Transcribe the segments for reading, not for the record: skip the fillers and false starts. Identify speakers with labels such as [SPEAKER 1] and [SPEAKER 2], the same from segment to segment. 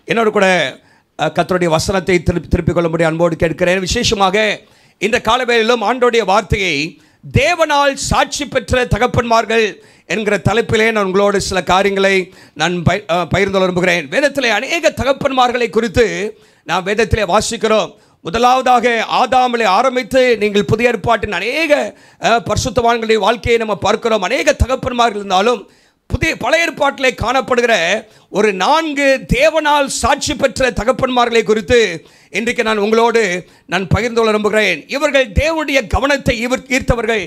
[SPEAKER 1] என்னோடு கூட கர்த்தருடைய வசனத்தை திருப்பிக் கொள்ளும்படி அன்போடு கேட்கிறேன். விசேஷமாக இந்த காலவேளையிலும் ஆண்டோடைய வார்த்தையை தேவனால் சாட்சி பெற்ற தகப்பன்மார்கள் என்கிற தலைப்பிலே நான் உங்களோடு சில காரியங்களை நான் பகிர்ந்து விரும்புகிறேன். வேதத்திலே அநேக தகப்பன்மார்களை குறித்து நாம் வேதத்திலே வாசிக்கிறோம். முதலாவதாக ஆதாமிலே ஆரம்பித்து நீங்கள் புதிய ஏற்பாட்டின் அநேக பரிசுத்தவான்களுடைய வாழ்க்கையை நம்ம பார்க்கிறோம். அநேக தகப்பன்மார்கள் இருந்தாலும் பழைய ஏற்பாட்டிலே காணப்படுகிற ஒரு 4 தேவனால் சாட்சி பெற்ற தகப்பன்மார்களை குறித்து இன்றைக்கு நான் உங்களோடு பகிர்ந்து கொள்ள விரும்புகிறேன். இவர்கள் தேவனுடைய கவனத்தை ஈர்த்தவர்கள்,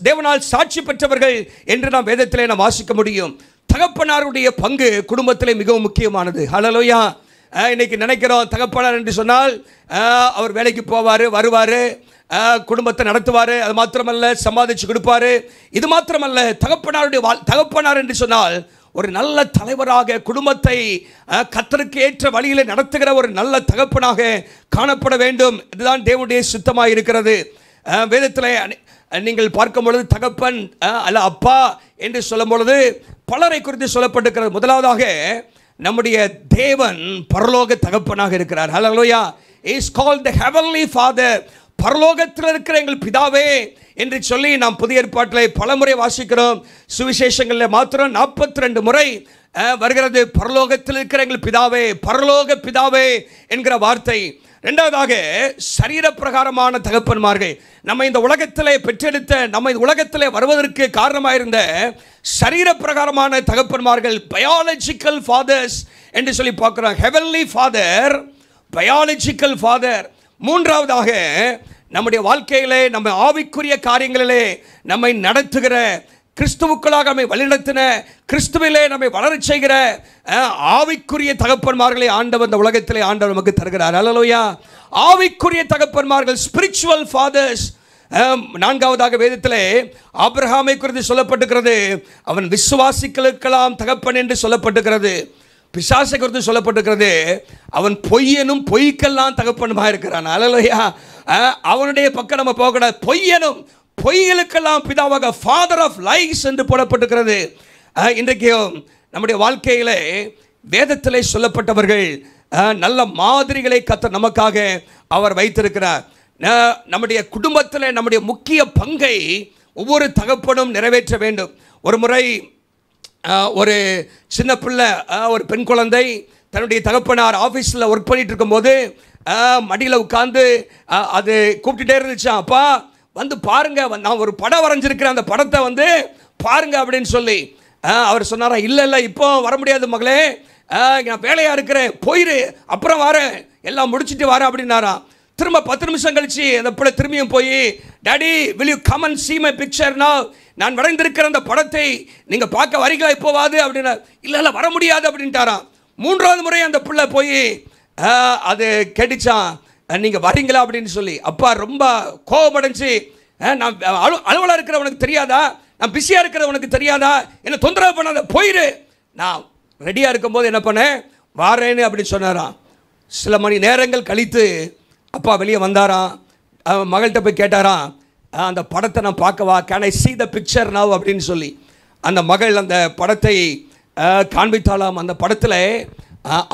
[SPEAKER 1] தேவனால் சாட்சி பெற்றவர்கள் என்று நாம் வேதத்திலே நாம் வாசிக்க முடியும். தகப்பனாருடைய பங்கு குடும்பத்திலே மிகவும் முக்கியமானது. ஹல்லேலூயா. இன்னைக்கு நினைக்கிறோம் தகப்பனார் என்று சொன்னால் அவர் வேலைக்கு போவார், வருவார், குடும்பத்தை நடத்துவார், அது மாத்திரமல்ல சம்பாதிச்சு கொடுப்பார். இது மாத்திரமல்ல, தகப்பனார் என்று சொன்னால் ஒரு நல்ல தலைவராக குடும்பத்தை கர்த்தருக்கு ஏற்ற வழியில் நடத்துகிற ஒரு நல்ல தகப்பனாக காணப்பட வேண்டும். இதுதான் தேவனுடைய சித்தமாக இருக்கிறது. வேதத்தில் நீங்கள் பார்க்கும் பொழுது தகப்பன் அல்ல அப்பா என்று சொல்லும் பொழுது பலரை குறித்து சொல்லப்பட்டிருக்கிறது. முதலாவதாக நம்முடைய தேவன் பரலோக தகப்பனாக இருக்கிறார். ஹல்லேலூயா. He is called the heavenly father. பரலோகத்தில் இருக்கிற எங்கள் பிதாவே என்று சொல்லி நாம் புதிய ஏற்பாட்டில் பலமுறை வாசிக்கிறோம். சுவிசேஷங்களில் மாத்திரம் 42 முறை வருகிறது பரலோகத்தில் இருக்கிற எங்கள் பிதாவே, பரலோக பிதாவே என்கிற வார்த்தை. இரண்டாவதாக சரீர பிரகாரமான தகப்பன்மார்கள், நம்ம இந்த உலகத்திலே பெற்றெடுத்த, நம்ம இந்த உலகத்திலே வருவதற்கு காரணமாயிருந்த சரீர பிரகாரமான தகப்பன்மார்கள், பயாலஜிக்கல் ஃபாதர்ஸ் என்று சொல்லி பார்க்கிறோம். Heavenly father, biological father. மூன்றாவதாக நம்முடைய வாழ்க்கையிலே நம்ம ஆவிக்குரிய காரியங்களிலே நம்மை நடத்துகிற, கிறிஸ்துவுக்குள்ளாக நம்மை வழிநடத்தின, கிறிஸ்துவிலே நம்மை வளரச் செய்கிற ஆவிக்குரிய தகப்பன்மார்களை ஆண்டவர் இந்த உலகத்திலே ஆண்டவர் நமக்கு தருகிறார். ஹல்லேலூயா. ஆவிக்குரிய தகப்பன்மார்கள், ஸ்பிரிச்சுவல் ஃபாதர்ஸ். நான்காவதாக வேதத்திலே ஆபிரகாமை குறித்து சொல்லப்பட்டிருக்கிறது. அவன் விசுவாசிகளுக்கெல்லாம் தகப்பன் என்று சொல்லப்பட்டிருக்கிறது. பிசாசை குறித்து சொல்லப்பட்டிருக்கிறது. அவன் பொய்யனும் பொய்க்கெல்லாம் தகப்பனுமாக இருக்கிறான். ஹல்லேலூயா. அவனுடைய பக்கம் நம்ம போகக்கூடாது. பொய்யனும் பொய்களுக்கெல்லாம் பிதாவாக, ஃபாதர் ஆஃப் லைஸ் என்று போடப்பட்டிருக்கிறது. இன்றைக்கு நம்முடைய வாழ்க்கையிலே வேதத்திலே சொல்லப்பட்டவர்கள் நல்ல மாதிரிகளை கர்த்தர் நமக்காக அவர் வைத்திருக்கிறார். நம்முடைய குடும்பத்தில் நம்முடைய முக்கிய பங்கை ஒவ்வொரு தகப்பனும் நிறைவேற்ற வேண்டும். ஒரு முறை ஒரு சின்ன பிள்ளை, ஒரு பெண் குழந்தை தன்னுடைய தகப்பனார் ஆஃபீஸில் ஒர்க் பண்ணிட்டு இருக்கும்போது மடியில் உட்காந்து அது கூப்பிட்டுட்டே இருந்துச்சான், அப்பா வந்து பாருங்க, நான் ஒரு படம் வரைஞ்சிருக்கிறேன், அந்த படத்தை வந்து பாருங்க அப்படின்னு சொல்லி. அவர் சொன்னாரா, இல்லை இப்போ வர முடியாது மகளே, நான் வேலையாக இருக்கிறேன், போயிரு, அப்புறம் வரேன், எல்லாம் முடிச்சுட்டு வரேன் அப்படின்னாராம். திரும்ப 10 நிமிஷம் கழிச்சு அந்த பிள்ளை திரும்பியும் போய், daddy will you come and see my picture now, நான் வரைந்திருக்கிற அந்த படத்தை நீங்கள் பார்க்க வரீங்களா இப்போவாது அப்படின்னா, இல்லை வர முடியாது அப்படின்ட்டாராம். 3வது முறை அந்த பிள்ளை போய் அது கேட்டுச்சான், நீங்கள் வரீங்களா அப்படின்னு சொல்லி. அப்பா ரொம்ப கோபமடைஞ்சு, நான் அலுவலாக இருக்கிறவனுக்கு தெரியாதா, நான் பிஸியாக இருக்கிறவனுக்கு தெரியாதா, என்னை தொந்தரவு பண்ணாத, போயிரு. நான் ரெடியாக இருக்கும்போது என்ன பண்ணேன், வாரேன்னு அப்படின்னு சொன்னாராம். சில மணி நேரங்கள் கழித்து அப்பா வெளியே வந்தாராம். மகள்கிட்ட போய் கேட்டாராம், அந்த படத்தை நான் பார்க்கவா, can I see the picture now அப்படின்னு சொல்லி. அந்த மகள் அந்த படத்தை காண்பித்தாலாம். அந்த படத்தில்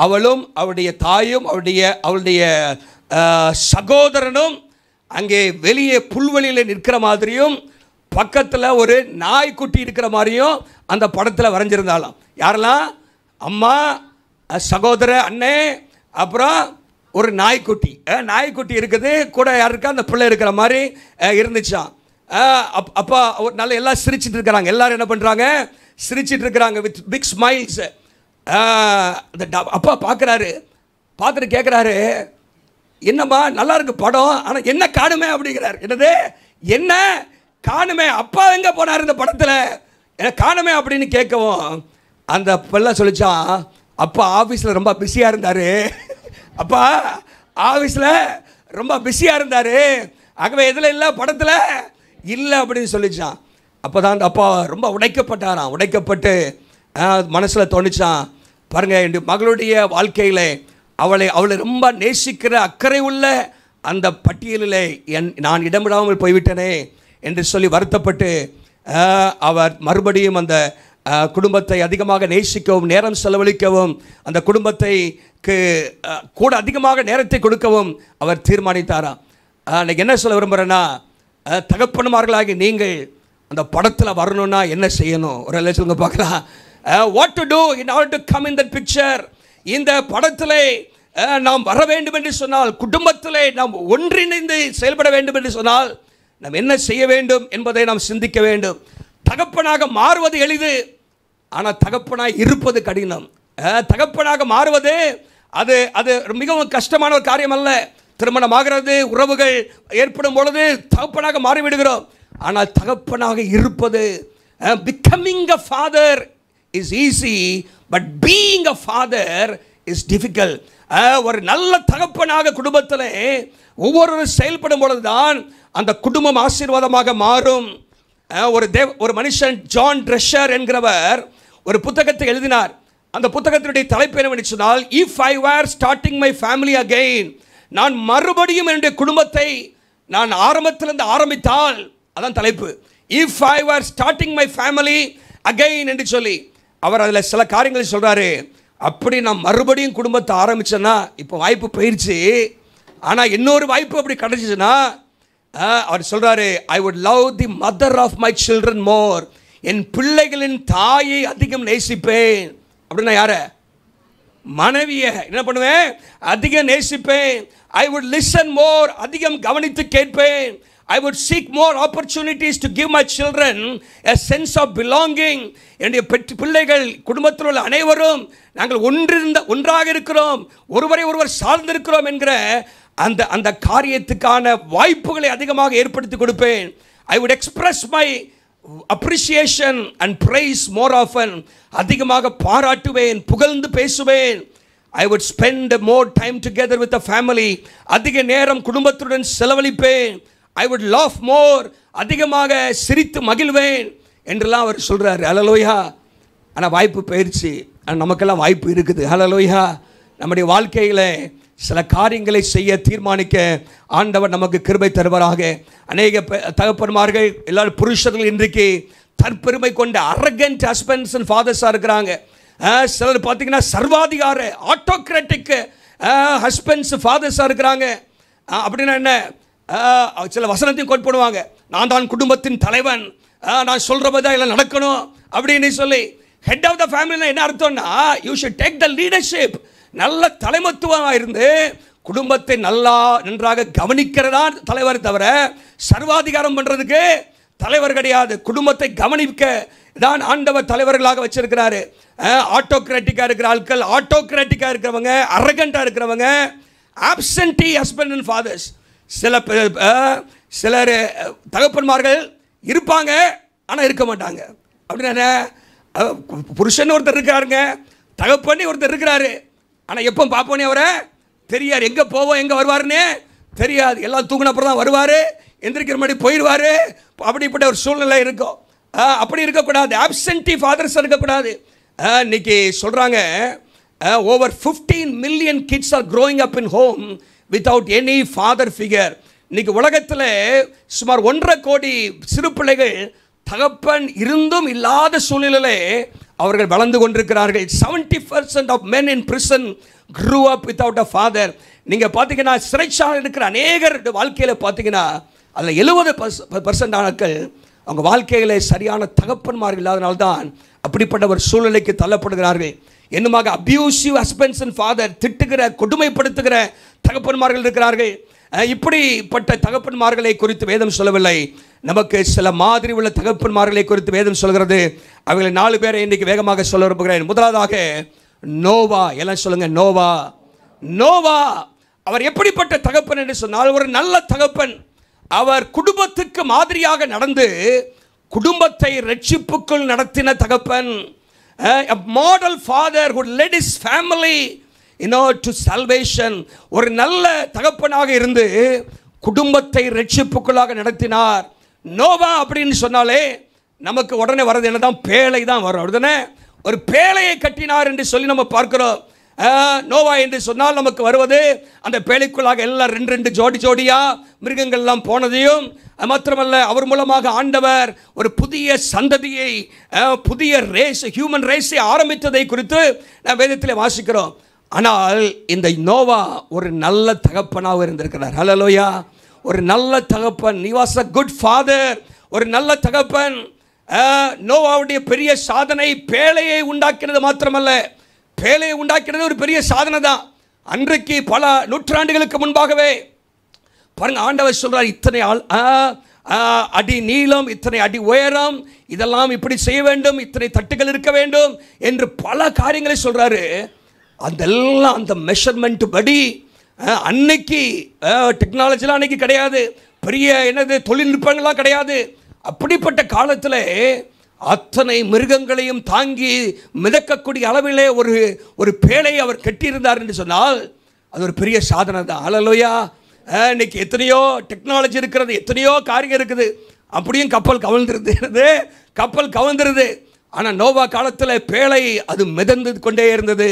[SPEAKER 1] அவளும் அவளுடைய தாயும் அவளுடைய சகோதரனும் அங்கே வெளியே புல்வெளியில் நிற்கிற மாதிரியும் பக்கத்தில் ஒரு நாய்க்குட்டி இருக்கிற மாதிரியும் அந்த படத்தில் வரைஞ்சிருந்தாலாம். யாரெல்லாம்? அம்மா, சகோதர, அண்ணே, அப்புறம் ஒரு நாய்க்குட்டி இருக்குது கூட, யாருக்கா அந்த பிள்ளை இருக்கிற மாதிரி இருந்துச்சான். அப்பா நல்லா எல்லாம் சிரிச்சிட்டு இருக்கிறாங்க. எல்லாரும் என்ன பண்ணுறாங்க, சிரிச்சிட்டு இருக்கிறாங்க வித் பிக் ஸ்மைல்ஸ். அப்பா பார்த்துட்டு கேட்குறாரு, என்னம்மா நல்லா இருக்கு படம், ஆனால் என்ன காணுமே அப்படிங்கிறார். என்னது என்ன காணுமே, அப்பா எங்கே போனார் இந்த படத்தில், என்ன காணுமே அப்படின்னு கேட்கவும் அந்த பிள்ளை சொல்லிச்சான், அப்பா ஆஃபீஸில் ரொம்ப பிஸியாக இருந்தார், அப்பா ஆஃபீஸில் ரொம்ப பிஸியாக இருந்தார், ஆகவே இதில் இல்லை படத்தில் இல்லை அப்படின்னு சொல்லிச்சான். அப்போ தான் அந்த அப்பா ரொம்ப உடைக்கப்பட்டாராம். உடைக்கப்பட்டு மனசில் தோணிச்சான், பாருங்கள் என் மகளுடைய வாழ்க்கையில் அவளை ரொம்ப நேசிக்கிற அக்கறை உள்ள அந்த பட்டியலில் நான் இடமிடாமல் போய்விட்டனே என்று சொல்லி வருத்தப்பட்டு அவர் மறுபடியும் அந்த குடும்பத்தை அதிகமாக நேசிக்கவும், நேரம் செலவழிக்கவும், அந்த குடும்பத்தைக்கு கூட அதிகமாக நேரத்தை கொடுக்கவும் அவர் தீர்மானித்தாராம். அன்றைக்கி என்ன சொல்ல விரும்புகிறேன்னா, தகப்பன்மார்களாகி நீங்கள் அந்த படத்தில் வரணும்னா என்ன செய்யணும்? ஒரு எல்லாம் சொல்லுங்க பார்க்கலாம். What to do in order to come in that picture? இந்த படத்தில் நாம் வர வேண்டும் என்று சொன்னால், குடும்பத்தில் நாம் ஒன்றிணைந்து செயல்பட வேண்டும் என்று சொன்னால் நாம் என்ன செய்ய வேண்டும் என்பதை நாம் சிந்திக்க வேண்டும். தகப்பனாக மாறுவது எளிது, ஆனால் தகப்பனாக இருப்பது கடினம். தகப்பனாக மாறுவது அது அது மிகவும் கஷ்டமான ஒரு காரியம் அல்ல. திருமணமாகிறது, உறவுகள் ஏற்படும் பொழுது தகப்பனாக மாறிவிடுகிறோம். ஆனால் தகப்பனாக இருப்பது, becoming a father is easy, but being a father is difficult. ஒரு நல்ல தகப்பனாக குடும்பத்தில் ஒவ்வொருவரும் செயல்படும் பொழுதுதான் அந்த குடும்பம் ஆசீர்வாதமாக மாறும். ஒரு மனுஷன் ஜான் ட்ரெஷர் என்கிறவர் ஒரு புத்தகத்தை எழுதினார். அந்த புத்தகத்தினுடைய தலைப்பு என்னவென்று சொன்னால், if I were starting my family again, நான் மறுபடியும் என்னுடைய குடும்பத்தை நான் ஆரம்பத்திலிருந்து ஆரம்பித்தால், அதான் தலைப்பு, if I were starting my family again என்று சொல்லி அவர் அதில் சில காரியங்களை சொல்கிறாரு. அப்படி நான் மறுபடியும் குடும்பத்தை ஆரம்பித்தேன்னா, இப்போ வாய்ப்பு போயிடுச்சு, ஆனால் இன்னொரு வாய்ப்பு அப்படி கிடச்சிச்சுன்னா, அவர் சொல்கிறாரு, I would love the mother of my children more, என் பிள்ளைகளின் தாயை அதிகம் நேசிப்பேன். அப்படின்னா யார? மனைவியை என்ன பண்ணுவேன்? அதிகம் நேசிப்பேன். ஐ வுட் லிசன் மோர், அதிகம் கவனித்து கேட்பேன். I would seek more opportunities to give my children a sense of belonging. என்னுடைய பிள்ளைகள், குடும்பத்தில் உள்ள அனைவரும் நாங்கள் ஒன்றாக இருக்கிறோம், ஒருவரை ஒருவர் சார்ந்திருக்கிறோம் என்கிற அந்த காரியத்துக்கான வாய்ப்புகளை அதிகமாக ஏற்படுத்தி கொடுப்பேன். I would express my appreciation and praise more often. அதிகமாக பாராட்டுவேன், புகழ்ந்து பேசுவேன். I would spend more time together with the family. அதிக நேரம் குடும்பத்துடன் செலவழிப்பேன். I would laugh more, அதிகமாக சிரித்து மகிழ்வேன் என்றெல்லாம் அவர் சொல்கிறார். ஹல்லேலூயா. ஆனால் வாய்ப்பு போயிடுச்சு. நமக்கெல்லாம் வாய்ப்பு இருக்குது. ஹல்லேலூயா. நம்முடைய வாழ்க்கையில் சில காரியங்களை செய்ய தீர்மானிக்க ஆண்டவர் நமக்கு கிருபை தருவாராக. அநேக தகப்பன்மார்கள், எல்லாரும் புருஷர்கள் இன்றைக்கு தற்பெருமை கொண்ட அரகண்ட் ஹஸ்பண்ட்ஸ் அண்ட் ஃபாதர்ஸாக இருக்கிறாங்க. சிலர் பார்த்தீங்கன்னா சர்வாதிகார ஆட்டோக்ராட்டிக் ஹஸ்பண்ட்ஸ் ஃபாதர்ஸாக இருக்கிறாங்க. அப்படின்னா என்ன? சில வசனத்தையும் கோட் பண்ணுவாங்க, நான் தான் குடும்பத்தின் தலைவன், நான் சொல்கிறபதான் எல்லாம் நடக்கணும் அப்படின்னு சொல்லி. ஹெட் ஆஃப் த ஃபேமிலினா என்ன அர்த்தம்னா, you should take the leadership. நல்ல தலைமத்துவமாக இருந்து குடும்பத்தை நன்றாக கவனிக்கிறதா தலைவர், தவிர சர்வாதிகாரம் பண்ணுறதுக்கு தலைவர் கிடையாது. குடும்பத்தை கவனிக்க தான் ஆண்டவர் தலைவர்களாக வச்சிருக்கிறாரு. ஆட்டோக்ராட்டிக்காக இருக்கிற ஆட்கள், ஆட்டோக்ராட்டிக்காக இருக்கிறவங்க, அரகண்டாக இருக்கிறவங்க, ஆப்சென்டி ஹஸ்பண்ட் அண்ட் ஃபாதர்ஸ். சிலர் தகப்பன்மார்கள் இருப்பாங்க, ஆனால் இருக்க மாட்டாங்க. அப்படின்னா புருஷன் ஒருத்தர் இருக்காருங்க, தகப்பண்ணி ஒருத்தர் இருக்கிறாரு, ஆனால் எப்போ பார்ப்போன்னே அவரை தெரியாது. எங்கே போவோம், எங்கே வருவாருன்னு தெரியாது. எல்லாம் தூங்கினப்புறம் தான் வருவார், எந்திரிக்கிற மாதிரி போயிடுவார். அப்படிப்பட்ட ஒரு சூழ்நிலை இருக்கும். அப்படி இருக்கக்கூடாது. ஆப்சென்டி ஃபாதர்ஸ் இருக்கக்கூடாது. இன்னைக்கு சொல்கிறாங்க, over 15 million kids are growing up in home without any father figure. இன்னைக்கு உலகத்தில் சுமார் 1.5 கோடி சிறு பிள்ளைகள் தகப்பன் இருந்தும் இல்லாத சூழ்நிலையிலே அவர்கள் வளர்ந்து கொண்டிருக்கிறார்கள். 70% of men in prison grew up without a father. நீங்கள் பார்த்தீங்கன்னா சிறைச்சாலை இருக்கிற அநேகர் வாழ்க்கையில் பார்த்தீங்கன்னா அதில் 70% ஆட்கள் அவங்க வாழ்க்கையில் சரியான தகப்பன்மார்கள் இல்லாதனால்தான் அப்படிப்பட்ட ஒரு சூழ்நிலைக்கு தள்ளப்படுகிறார்கள். என்னமாக அபியூசிவ் ஹஸ்பண்ட்ஸ் அண்ட் ஃபாதர், திட்டுகிற, கொடுமைப்படுத்துகிற தகப்பன்மார்கள் இருக்கிறார்கள். இப்படிப்பட்ட தகப்பன்மார்களை குறித்து வேதம் சொல்லவில்லை. நமக்கு சில மாதிரி உள்ள தகப்பன்மார்களை குறித்து வேதம் சொல்கிறது. அவர்களை 4 பேரை இன்றைக்கு வேகமாக சொல்ல விரும்புகிறேன். முதலாவதாக நோவா. எல்லாம் சொல்லுங்க, நோவா. நோவா அவர் எப்படிப்பட்ட தகப்பன் என்று சொன்னால், ஒரு நல்ல தகப்பன். அவர் குடும்பத்துக்கு மாதிரியாக நடந்து குடும்பத்தை ரட்சிப்புக்குள் நடத்தின தகப்பன். A model father who led his family to salvation. ஒரு நல்ல தகப்பனாக இருந்து குடும்பத்தை ரட்சிப்புக்குள்ளாக நடத்தினார். நோவா அப்படின்னு சொன்னாலே நமக்கு உடனே வர்றது என்னதான்? பேழை தான் வரும். அப்படிதானே? ஒரு பேழையை கட்டினார் என்று சொல்லி நம்ம பார்க்கிறோம். நோவா என்று சொன்னால் நமக்கு வருவது அந்த பேழைக்குள்ளாக எல்லாம் ரெண்டு ஜோடியா மிருகங்கள்லாம் போனதையும், மாத்திரமல்ல அவர் மூலமாக ஆண்டவர் ஒரு புதிய சந்ததியை, புதிய ரேஸ், ஹியூமன் ரேஸை ஆரம்பித்ததை குறித்து நாம் வேதத்தில் வாசிக்கிறோம். ஆனால் இந்த நோவா ஒரு நல்ல தகப்பனாக இருந்திருக்கிறார். ஹல்லேலூயா. ஒரு நல்ல தகப்பன். he was a good father. ஒரு நல்ல தகப்பன். நோவாவுடைய பெரிய சாதனை பேழையை உண்டாக்கினது மாத்திரமல்ல, பேழையை உண்டாக்கினது ஒரு பெரிய சாதனை தான். அன்றைக்கு பல நூற்றாண்டுகளுக்கு முன்பாகவே பாருங்க, ஆண்டவர் சொல்றார், இத்தனை அடி நீளம், இத்தனை அடி உயரம், இதெல்லாம் இப்படி செய்ய வேண்டும், இத்தனை தட்டுகள் இருக்க வேண்டும் என்று பல காரியங்களை சொல்றாரு. அதெல்லாம் அந்த மெஷர்மெண்ட் படி, அன்னைக்கு டெக்னாலஜிலாம் அன்னைக்கு கிடையாது, பெரிய என்னது தொழில்நுட்பங்கள்லாம் கிடையாது. அப்படிப்பட்ட காலத்தில் அத்தனை மிருகங்களையும் தாங்கி மிதக்கக்கூடிய அளவிலே ஒரு பேழை அவர் கட்டியிருந்தார் என்று சொன்னால் அது ஒரு பெரிய சாதனை தான். ஹல்லேலூயா. இன்னைக்கு எத்தனையோ டெக்னாலஜி இருக்கிறது, எத்தனையோ காரியம் இருக்குது, அப்படியும் கப்பல் கவிழ்ந்துருது. ஆனால் நோவா காலத்தில் பேழை அது மிதந்து கொண்டே இருந்தது.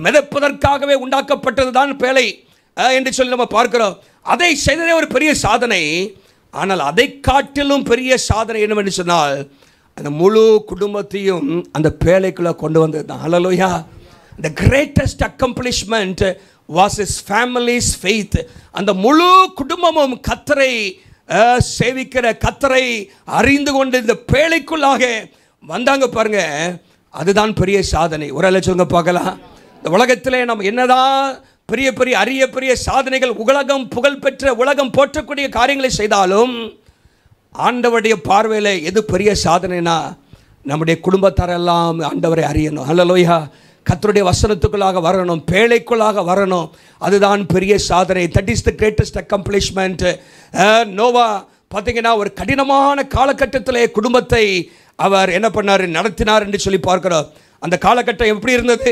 [SPEAKER 1] மிதப்பதற்காகவே உண்டாக்கப்பட்டது தான் பேழை என்று சொல்லி நம்ம பார்க்கிறோம். அதை செய்ததே ஒரு பெரிய சாதனை. ஆனால் அதை காட்டிலும் பெரிய சாதனை என்னவென்று சொன்னால் அந்த முழு குடும்பத்தையும் அந்த பேழைக்குள்ளே கொண்டு வந்தது தான். ஹல்லேலூயா. The greatest accomplishment was his family's faith. அந்த முழு குடும்பமும் கர்த்தரை சேவிக்கிற, கர்த்தரை அறிந்து கொண்டு இந்த பேழைக்குள்ளாக வந்தாங்க பாருங்க. அதுதான் பெரிய சாதனை. ஒரு லட்சம் பார்க்கலாம். இந்த உலகத்திலே நம்ம என்னதான் பெரிய பெரிய சாதனைகள், உலகம் புகழ்பெற்ற, உலகம் போற்றக்கூடிய காரியங்களை செய்தாலும் ஆண்டவருடைய பார்வையில் எது பெரிய சாதனைனா நம்முடைய குடும்பத்தாரெல்லாம் ஆண்டவரை அறியணும். ஹல்லேலூயா. கர்த்தருடைய வசனத்துக்குள்ளாக வரணும், பேழைக்குள்ளாக வரணும். அதுதான் பெரிய சாதனை. That is the greatest accomplishment. Noah பார்த்தீங்கன்னா ஒரு கடினமான காலகட்டத்திலே குடும்பத்தை அவர் என்ன பண்ணார், நடத்தினார் என்று சொல்லி பார்க்கிறோம். அந்த காலகட்டம் எப்படி இருந்தது?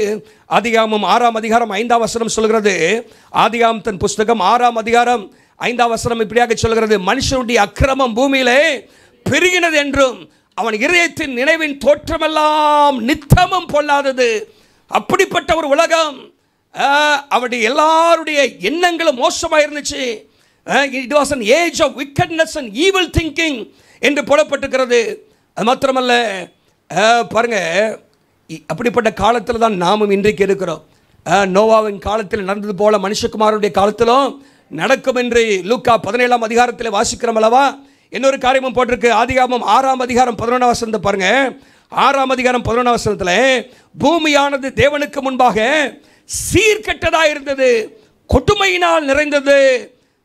[SPEAKER 1] ஆதியாகமம் 6ஆம் அதிகாரம் 5ஆம் வசனம் சொல்கிறது. ஆதியாகமத்தின் புஸ்தகம் 6ஆம் அதிகாரம் 5ஆம் வசனம் இப்படியாக சொல்கிறது, மனுஷனுடைய அக்கிரமம் பூமியிலே பெருகினது என்றும் அவன் இருதயத்தின் நினைவின் தோற்றமெல்லாம் நித்தமும் பொல்லாதது. அப்படிப்பட்ட ஒரு உலகம், அவருடைய எல்லாருடைய எண்ணங்களும் மோசமாக இருந்துச்சு. It was an age of wickedness and evil thinking என்று போடப்பட்டிருக்கிறது. அது மாத்திரமல்ல, பாருங்க, அப்படிப்பட்ட காலத்தில் தான் நாமும் இன்றைக்கு இருக்கிறோம். நோவாவின் காலத்தில் நடந்தது போல மனுஷகுமாரனுடைய காலத்திலும் நடக்கும் என்று லூக்கா 17ஆம் அதிகாரத்தில் வாசிக்கிறோம் அல்லவா? இன்னொரு காரியமும் போட்டிருக்கு. ஆதியாகமம் 6ஆம் அதிகாரம் 11ஆம் வசனத்தை பாருங்க. 6ஆம் அதிகாரம் 11ஆம் வசனத்தில், பூமியானது தேவனுக்கு முன்பாக சீர்கெட்டதாக இருந்தது, கொடுமையினால் நிறைந்தது.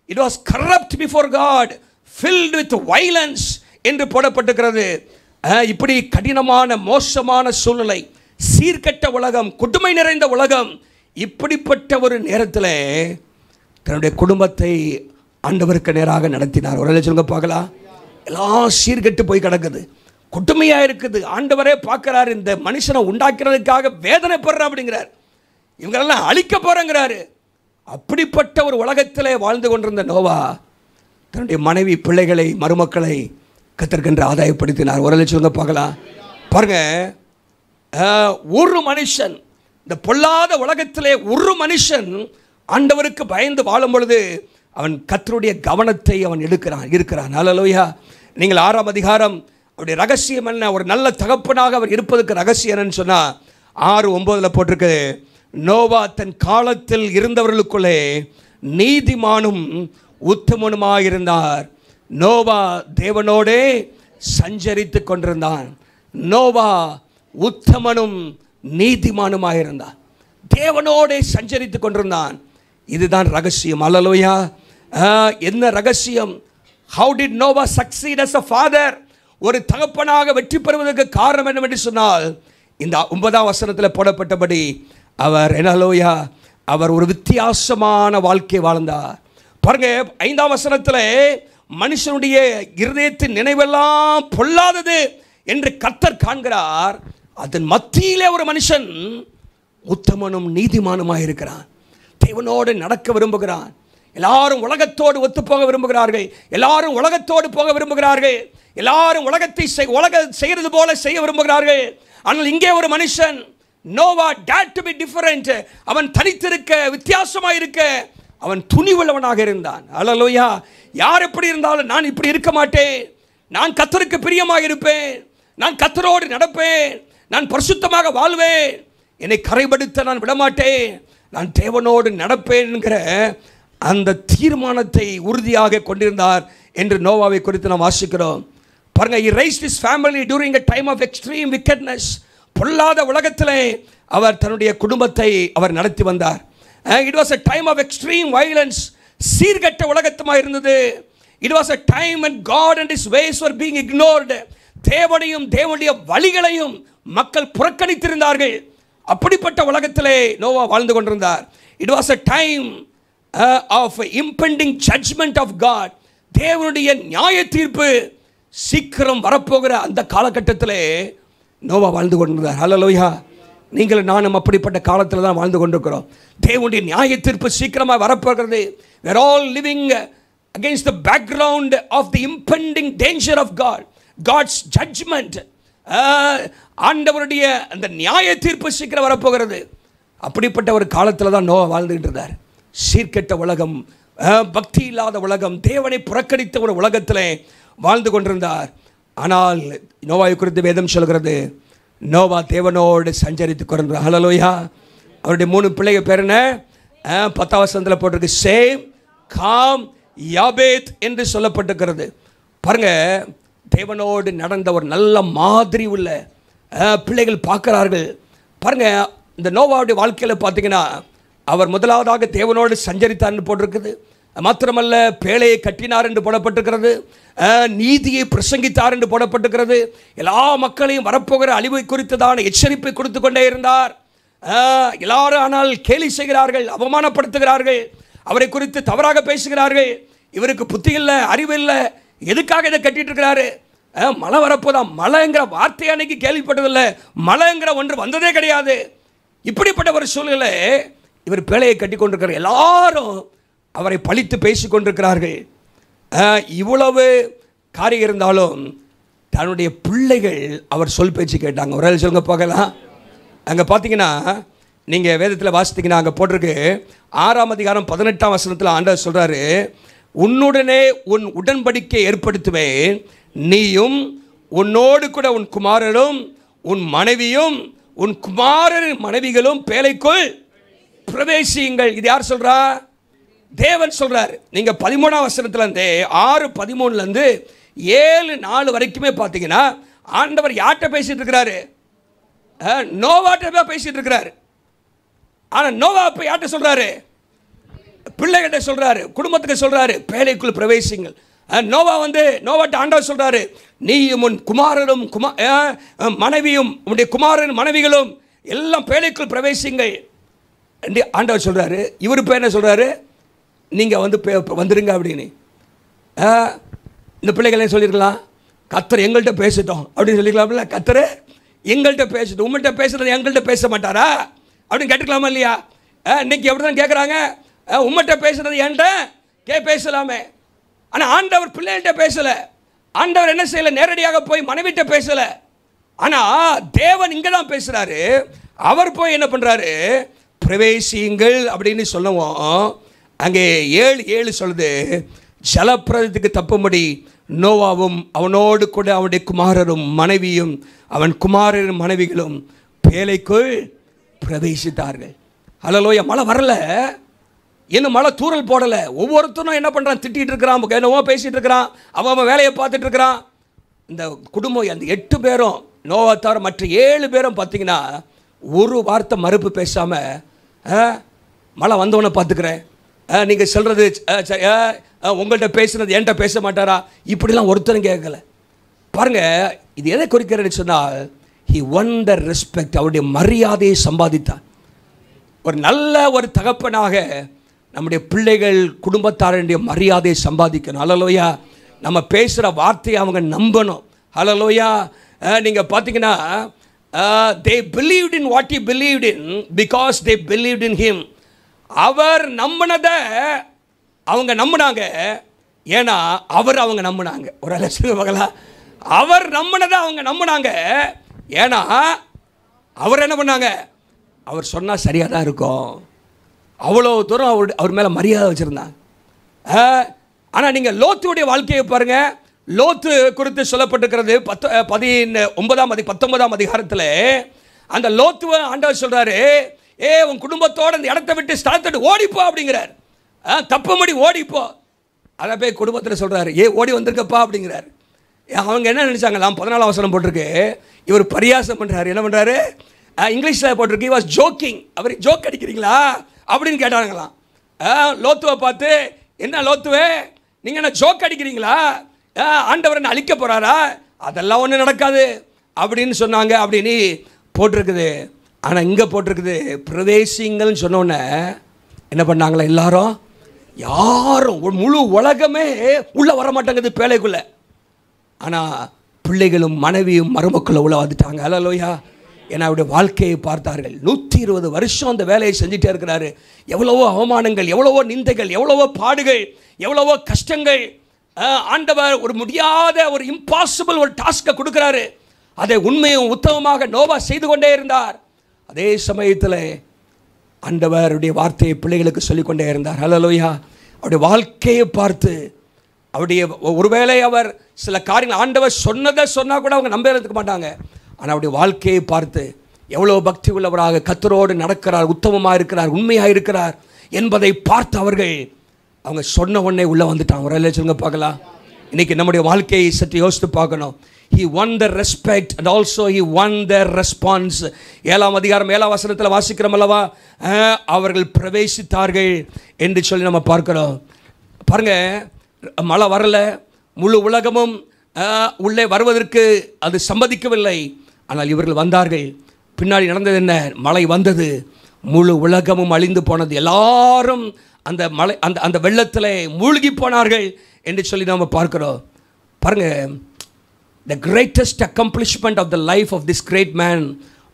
[SPEAKER 1] It was corrupt before God, filled with violence என்று போடப்பட்டிருக்கிறது. இப்படி கடினமான மோசமான சூழ்நிலை, சீர்கெட்ட உலகம், கொடுமை நிறைந்த உலகம். இப்படிப்பட்ட ஒரு நேரத்தில் தன்னுடைய குடும்பத்தை ஆண்டவருக்கு நேராக நடத்தினார். ஒரு சொல்லுங்க பார்க்கலாம். எல்லாம் சீர்கெட்டு போய் கிடக்குது, கொடுமையாக இருக்குது. ஆண்டவரே பார்க்குறாரு, இந்த மனுஷனை உண்டாக்குறதுக்காக வேதனைப்படுற அப்படிங்கிறார், இவங்களெல்லாம் அழிக்க போகிறேங்கிறாரு. அப்படிப்பட்ட ஒரு உலகத்தில் வாழ்ந்து கொண்டிருந்த நோவா தன்னுடைய மனைவி, பிள்ளைகளை, மருமக்களை கர்த்தருக்கென்று ஆதாயப்படுத்தினார். ஒரு லட்சம் பார்க்கலாம். பாருங்க, ஒரு மனுஷன், இந்த பொல்லாத உலகத்திலே ஒரு மனுஷன் ஆண்டவருக்கு பயந்து வாழும் பொழுது அவன் கர்த்தருடைய கவனத்தை அவன் இருக்கிறான். ஹல்லேலூயா. நீங்கள் 6ஆம் அதிகாரம் அவருடைய ரகசியம் என்ன, ஒரு நல்ல தகப்பனாக அவர் இருப்பதற்கு ரகசியம் என்னன்னு சொன்னால் 6:9 போட்டிருக்கு, நோவா தன் காலத்தில் இருந்தவர்களுக்குள்ளே நீதிமானும் உத்தமனுமாயிருந்தார். நோவா தேவனோடே சஞ்சரித்து கொண்டிருந்தான். நோவா உத்தமனும் நீதிமானுமாயிருந்தான், தேவனோடே சஞ்சரித்து கொண்டிருந்தான். இதுதான் ரகசியம். ஹல்லேலூயா. என்ன ரகசியம்? How did Noah succeed as a father? ஒரு தகப்பனாக வெற்றி பெறுவதற்கு காரணம் என்னவென்று சொன்னால் இந்த 9ஆம் வசனத்தில் போடப்பட்டபடி அவர் ஹல்லேலூயா, அவர் ஒரு வித்தியாசமான வாழ்க்கை வாழ்ந்தார். பாருங்க, 5ஆம் வசனத்தில் மனுஷனுடைய இருதயத்தின் நினைவெல்லாம் பொல்லாதது என்று கர்த்தர் காண்கிறார். அதன் மத்தியிலே ஒரு மனுஷன் உத்தமனும் நீதிமானுமாய் இருக்கிறான், தேவனோடு நடக்க விரும்புகிறான். எல்லாரும் உலகத்தோடு ஒத்து போக விரும்புகிறார்கள், எல்லாரும் உலகத்தோடு போக விரும்புகிறார்கள், எல்லாரும் உலகத்தை செய்கிறது போல செய்ய விரும்புகிறார்கள். ஆனால் இங்கே ஒரு மனுஷன் Noah dared to be different. அவன் தனித்திருக்க, வித்தியாசமாக இருக்க அவன் துணிவுள்ளவனாக இருந்தான். அல்லேலூயா. யார் எப்படி இருந்தாலும் நான் இப்படி இருக்க மாட்டேன், நான் கர்த்தருக்கு பிரியமாக இருப்பேன், நான் கர்த்தரோடு நடப்பேன், நான் பரிசுத்தமாக வாழ்வேன், என்னை கரைபடுத்த நான் விடமாட்டேன், நான் தேவனோடு நடப்பேன் என்கிற அந்த தீர்மானத்தை உறுதியாக கொண்டிருந்தார் என்று நோவாவை குறித்து நாம் வாசிக்கிறோம். பாருங்க, he raised his family during a time of extreme wickedness. பொல்லாத உலகத்திலே அவர் தன்னுடைய குடும்பத்தை அவர் நடத்தி வந்தார். It was a time of extreme violence. சீர்கட்ட உலகத்துமாக இருந்தது. It was a time when God and his ways were being ignored. தேவனையும் தேவனுடைய வழிகளையும் மக்கள் புறக்கணித்திருந்தார்கள். அப்படிப்பட்ட உலகத்திலே நோவா வாழ்ந்து கொண்டிருந்தார். It was a time of impending judgment of God. தேவனுடைய நியாய தீர்ப்பு சீக்கிரம் வரப்போகிற அந்த காலகட்டத்திலே நோவா வாழ்ந்து கொண்டிருந்தார். ஹல்லேலூயா. நீங்களும் நானும் அப்படிப்பட்ட காலத்தில் தான் வாழ்ந்து கொண்டிருக்கிறோம். தேவனுடைய நியாய தீர்ப்பு சீக்கிரமாக வரப்போகிறது. we are all living against the background of the impending danger of God, God's judgment. ஆண்டவருடைய அந்த நியாய தீர்ப்பு சீக்கிரம் வரப்போகிறது. அப்படிப்பட்ட ஒரு காலத்தில் தான் நோவா வாழ்ந்துகிட்டு இருந்தார். சீர்கெட்ட உலகம், பக்தி இல்லாத உலகம், தேவனை புறக்கணித்த ஒரு உலகத்தில் வாழ்ந்து கொண்டிருந்தார். ஆனால் நோவாவை குறித்து வேதம் சொல்கிறது, நோவா தேவனோடு சஞ்சரித்து கொண்டிருந்தார். ஹல்லேலூயா. அவருடைய 3 பிள்ளைகள் பேர் என்ன? 10ஆம் வசனத்தில் போட்டிருக்கு, சேம், காம், யாபேத் என்று சொல்லப்பட்டிருக்கிறது. பாருங்க, தேவனோடு நடந்த ஒரு நல்ல மாதிரி உள்ள பிள்ளைகள் பார்க்கிறார்கள். பாருங்க, இந்த நோவாவுடைய வாழ்க்கையில் பார்த்தீங்கன்னா அவர் முதலாவதாக தேவனோடு சஞ்சரித்தார் என்று போட்டிருக்குது. மாத்திரமல்ல, பேழையை கட்டினார் என்று போடப்பட்டிருக்கிறது. நீதியை பிரசங்கித்தார் என்று போடப்பட்டிருக்கிறது. எல்லா மக்களையும் வரப்போகிற அழிவை குறித்ததான எச்சரிப்பை கொடுத்து கொண்டே இருந்தார். எல்லாரும் ஆனால் கேலி செய்கிறார்கள், அவமானப்படுத்துகிறார்கள், அவரை குறித்து தவறாக பேசுகிறார்கள். இவருக்கு புத்தி இல்லை, அறிவு இல்லை, எதுக்காக இதை கட்டிட்டு இருக்கிறாரு? மழை வரப்போதான், மழைங்கிற வார்த்தையை அன்னைக்கு கேள்விப்பட்டதில்லை, மழைங்கிற ஒன்று வந்ததே கிடையாது. இப்படிப்பட்ட ஒரு சூழ்நிலை இவர் பேழையை கட்டி கொண்டிருக்கிறார். எல்லாரும் அவரை பழித்து பேசி கொண்டிருக்கிறார்கள். இவ்வளவு காரியம் இருந்தாலும் தன்னுடைய பிள்ளைகள் அவர் சொல் பேச்சு கேட்டாங்க. ஒரு ஆள் சொல்லுங்க பார்க்கலாம். அங்கே பார்த்தீங்கன்னா நீங்கள் வேதத்தில் வாசித்தீங்கன்னா அங்கே போட்டிருக்கு, 6ஆம் அதிகாரம் 18ஆம் வசனத்தில் ஆண்டவர் சொல்கிறாரு, உன்னுடனே உன் உடன்படிக்கை ஏற்படுத்துவேன், நீயும் உன்னோடு கூட உன் குமாரரும் உன் மனைவியும் உன் குமாரரின் மனைவிகளும் பேழைக்குள் பிரவேசியுங்கள். இது யார் சொல்கிறா? தேவன் சொல்கிறார். நீங்கள் 13ஆம் வசனத்துலேருந்து 6:13 7:4 வரைக்குமே பார்த்தீங்கன்னா ஆண்டவர் யார்கிட்ட பேசிகிட்டு இருக்கிறாரு? நோவாட்ட பேசிகிட்டு இருக்கிறாரு. ஆனால் நோவா இப்போ யார்கிட்ட சொல்கிறாரு? பிள்ளைகிட்ட சொல்கிறாரு, குடும்பத்துக்கு சொல்கிறாரு, பேழைக்குள் பிரவேசிங்கள். நோவாட்ட ஆண்டவர் சொல்கிறாரு, நீயும் உன் குமாரரும் மனைவியும் உன்னுடைய குமாரன் மனைவிகளும் எல்லாம் பேழைக்குள் பிரவேசிங்கள் என்று ஆண்டவர் சொல்கிறாரு. இவர் இப்போ என்ன சொல்கிறாரு? நீங்கள் வந்துடுங்க அப்படின்னு. இந்த பிள்ளைகளே சொல்லியிருக்கலாம், கர்த்தர் எங்கள்கிட்ட பேசிட்டோம் அப்படின்னு சொல்லிக்கலாம்ல. கர்த்தர் எங்கள்கிட்ட பேசிட்டோம், உங்கள்கிட்ட பேசுகிறது எங்கள்கிட்ட பேச மாட்டாரா அப்படின்னு கேட்டுக்கலாமா இல்லையா? இன்னைக்கு எப்படி தான் கேட்குறாங்க, உங்கள்கிட்ட பேசுகிறது என்கிட்ட பேசலாமே. ஆனால் ஆண்டவர் பிள்ளைகள்கிட்ட பேசலை. ஆண்டவர் என்ன செய்யலை? நேரடியாக போய் மனைவிட்ட பேசலை. ஆனால் தேவன் இங்கே தான் பேசுகிறாரு. அவர் போய் என்ன பண்ணுறாரு? பிரவேசியுங்கள் அப்படின்னு சொல்லவும் அங்கே 7:7 சொல்லுது, ஜலப்பிரதத்துக்கு தப்பும்படி நோவாவும் அவனோடு கூட அவனுடைய குமாரரும் மனைவியும் அவன் குமாரரின் மனைவிகளும் பேழைக்குள் பிரவேசித்தார்கள். ஹல்லேலூயா. மழை வரல, இன்னும் மழை தூரல் போடலை. ஒவ்வொருத்தரும் என்ன பண்ணுறான்? திட்டிகிட்டு இருக்கிறான், என்னவோ பேசிகிட்டு இருக்கிறான், அவன் வேலையை பார்த்துட்டு இருக்கிறான். இந்த குடும்பம் அந்த 8 பேரும் நோவா தவிர மற்ற 7 பேரும் பார்த்தீங்கன்னா ஒரு வார்த்தை மறுப்பு பேசாமல், மழை வந்தவனை பார்த்துக்கிறேன், நீங்கள் சொல்கிறது உங்கள்கிட்ட பேசுகிறது என்கிட்ட பேச மாட்டாரா, இப்படிலாம் ஒருத்தரும் கேட்கல. பாருங்கள், இது எதை குறிக்கிறேன்னு சொன்னால், he won the respect, அவருடைய மரியாதையை சம்பாதித்தார். ஒரு நல்ல ஒரு தகப்பனாக நம்முடைய பிள்ளைகள் குடும்பத்தாருடைய மரியாதையை சம்பாதிக்கணும். ஹல்லேலூயா. நம்ம பேசுகிற வார்த்தையை அவங்க நம்பணும். ஹல்லேலூயா. நீங்கள் பார்த்தீங்கன்னா they believed in what he believed in because they believed in him. அவர் நம்பினதை அவங்க நம்பினாங்க, ஏன்னா அவங்க நம்பினாங்க. ஒரு லட்சம் மகளா, அவர் நம்பினதை அவங்க நம்பினாங்க, ஏன்னா அவர் என்ன பண்ணாங்க, அவர் சொன்னால் சரியாக தான் இருக்கும், அவ்வளோ தூரம் அவர் மேலே மரியாதை வச்சுருந்தாங்க. ஆனால் நீங்கள் லோத்துடைய வாழ்க்கையை பாருங்கள். லோத்து குறித்து சொல்லப்பட்டிருக்கிறது 19ஆம் அதிகாரத்தில். அந்த லோத்துவை ஆண்டவர் சொல்கிறாரு, உன் குடும்பத்தோடு அந்த இடத்த விட்டு ஸ்தலத்தை விட்டு ஓடிப்போ அப்படிங்கிறார். தப்புமடி ஓடிப்போ. அதை போய் குடும்பத்தில் சொல்கிறாரு, ஓடி வந்திருக்கப்பா அப்படிங்கிறார். அவங்க என்ன நினச்சாங்களாம், 14ஆம் வசனம் போட்டிருக்கு, இவர் பரியாசம் பண்ணுறாரு. என்ன பண்ணுறாரு, இங்கிலீஷில் போட்டிருக்கு, வாஸ் ஜோக்கிங். அவர் ஜோக் அடிக்கிறீங்களா அப்படின்னு கேட்டாங்களாம். லோத்துவை பார்த்து, என்ன லோத்துவே, நீங்கள் என்ன ஜோக் அடிக்கிறீங்களா, ஆண்டவர் என்ன அழிக்க போகிறாரா, அதெல்லாம் ஒன்றும் நடக்காது அப்படின்னு சொன்னாங்க அப்படின்னு போட்டிருக்குது. ஆனால் இங்கே போட்டிருக்குது, பிரவேசிங்கள்னு சொன்னோன்னே என்ன பண்ணாங்களா, எல்லாரும், யாரும் முழு உலகமே உள்ளே வர மாட்டேங்குது பேழைக்குள்ளே. ஆனால் பிள்ளைகளும் மனைவியும் மருமக்களை உள்ள வந்துட்டாங்க. அல்லேலூயா. ஏன்னா அவருடைய வாழ்க்கையை பார்த்தார்கள். 120 வருஷம் அந்த வேலையை செஞ்சுட்டே இருக்கிறாரு. எவ்வளவோ அவமானங்கள், எவ்வளவோ நிந்தைகள், எவ்வளவோ பாடுகள், எவ்வளவோ கஷ்டங்கள். ஆண்டவர் ஒரு முடியாத, ஒரு இம்பாசிபிள் ஒரு டாஸ்கை கொடுக்குறாரு. அதை உண்மையும் உத்தமமாக நோவா செய்து கொண்டே இருந்தார். அதே சமயத்தில் ஆண்டவருடைய வார்த்தையை பிள்ளைகளுக்கு சொல்லிக்கொண்டே இருந்தார். அல்லேலூயா. அவருடைய வாழ்க்கையை பார்த்து, அவருடைய ஒருவேளை அவர் சில காரியங்கள் ஆண்டவர் சொன்னதை சொன்னால் கூட அவங்க நம்ப இருக்க மாட்டாங்க. ஆனால் அவருடைய வாழ்க்கையை பார்த்து எவ்வளோ பக்தி உள்ளவராக கர்த்தரோடு நடக்கிறார், உத்தமமாக இருக்கிறார், உண்மையாக இருக்கிறார் என்பதை பார்த்து அவர்கள் அவங்க சொன்ன உடனே உள்ளே வந்துட்டாங்க. ஒரு சொல்லுங்க பார்க்கலாம். இன்றைக்கி நம்முடைய வாழ்க்கையை சற்று யோசித்து பார்க்கணும். He won the respect and also he won their response. 7ஆம் அதிகாரம் 7ஆம் வசனத்தில் வாசிக்கிறோம் அல்லவா, அவர்கள் பிரவேசித்தார்கள் என்று சொல்லி நம்ம பார்க்கிறோம். பாருங்க, மழை வரல, முழு உலகமும் உள்ளே வருவதற்கு அது சம்மதிக்கவில்லை. ஆனால் இவர்கள் வந்தார்கள். பின்னாடி நடந்தது என்ன, மழை வந்தது, முழு உலகமும் அழிந்து போனது, எல்லாரும் அந்த மழை அந்த வெள்ளத்தில் மூழ்கி போனார்கள் என்று சொல்லி நாம் பார்க்கிறோம். பாருங்க, the greatest accomplishment of the life of this great man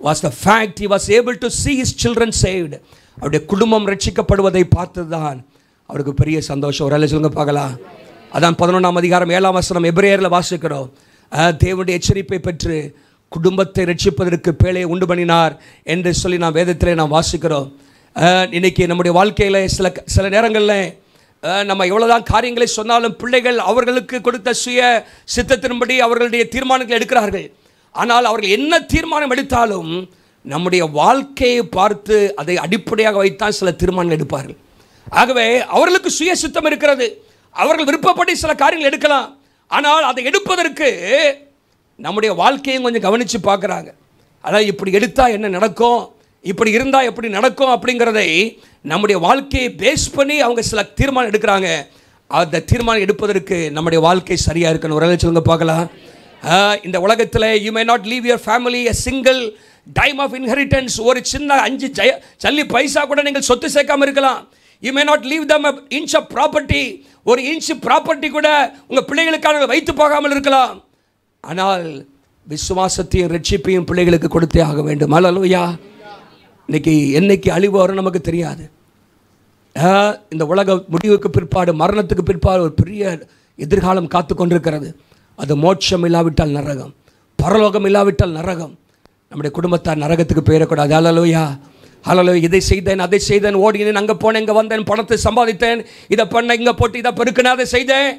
[SPEAKER 1] was the fact he was able to see his children saved. அவருடைய குடும்பம் ரட்சிக்கப்படுவதை பார்த்தது தான் அவருக்கு பெரிய சந்தோஷம். ஒரு சொல்லுங்க பார்க்கலாம். அதான் 11ஆம் அதிகாரம் 7ஆம் வசனம் எபிரேயரில் வாசிக்கிறோம். தேவனுடைய எச்சரிப்பை பெற்று குடும்பத்தை ரட்சிப்பதற்கு பேழையை உண்டு பண்ணினார் என்று சொல்லி நாம் வேதத்திலே நாம் வாசிக்கிறோம். இன்றைக்கி நம்முடைய வாழ்க்கையில் சில நேரங்களில் நம்ம எவ்வளோதான் காரியங்களை சொன்னாலும் பிள்ளைகள் அவர்களுக்கு கொடுத்த சுய சித்தத்தின்படி அவர்களுடைய தீர்மானங்களை எடுக்கிறார்கள். ஆனால் அவர்கள் என்ன தீர்மானம் எடுத்தாலும் நம்முடைய வாழ்க்கையை பார்த்து அதை அடிப்படையாக வைத்தான் சில தீர்மானங்கள் எடுப்பார்கள். ஆகவே அவர்களுக்கு சுய சித்தம் இருக்கிறது, அவர்கள் விருப்பப்படி சில காரியங்கள் எடுக்கலாம். ஆனால் அதை எடுப்பதற்கு நம்முடைய வாழ்க்கையும் கொஞ்சம் கவனித்து பார்க்குறாங்க. அதாவது இப்படி எடுத்தால் என்ன நடக்கும், இப்படி இருந்தால் எப்படி நடக்கும் அப்படிங்கிறதை நம்முடைய வாழ்க்கையை பேஸ் பண்ணி அவங்க சில தீர்மானம் எடுக்கிறாங்க. அந்த தீர்மானம் எடுப்பதற்கு நம்முடைய வாழ்க்கை சரியாக இருக்கணும். ஒரு சொல்லுங்க பார்க்கலாம். இந்த உலகத்தில் you may not leave your family a single time of inheritance. ஒரு சின்ன 5 சல்லி பைசா கூட நீங்கள் சொத்து சேர்க்காமல் இருக்கலாம். You may not leave them inch of property. ஒரு இன்ச் ப்ராப்பர்ட்டி கூட உங்கள் பிள்ளைகளுக்கான வைத்து போகாமல் இருக்கலாம். ஆனால் விசுவாசத்தையும் ரட்சிப்பையும் பிள்ளைகளுக்கு கொடுத்தே ஆக வேண்டும். அல்லேலூயா. இன்னைக்கு என்னைக்கு அழிவு வரும் நமக்கு தெரியாது. இந்த உலக முடிவுக்கு பிற்பாடு, மரணத்துக்கு பிற்பாடு ஒரு பெரிய எதிர்காலம் காத்து கொண்டிருக்கிறது. அது மோட்சம் இல்லாவிட்டால் நரகம், பரலோகம் இல்லாவிட்டால் நரகம். நம்முடைய குடும்பத்தார் நரகத்துக்கு போயிடக்கூடாது. அல்லேலூயா. அல்லேலூயா. இதை செய்தேன், அதை செய்தேன், ஓடினேன், அங்கே போனேன், இங்கே வந்தேன், பணத்தை சம்பாதித்தேன், இதை பண்ண, இங்கே போட்டு இதை பெருக்கினேன், அதை செய்தேன்.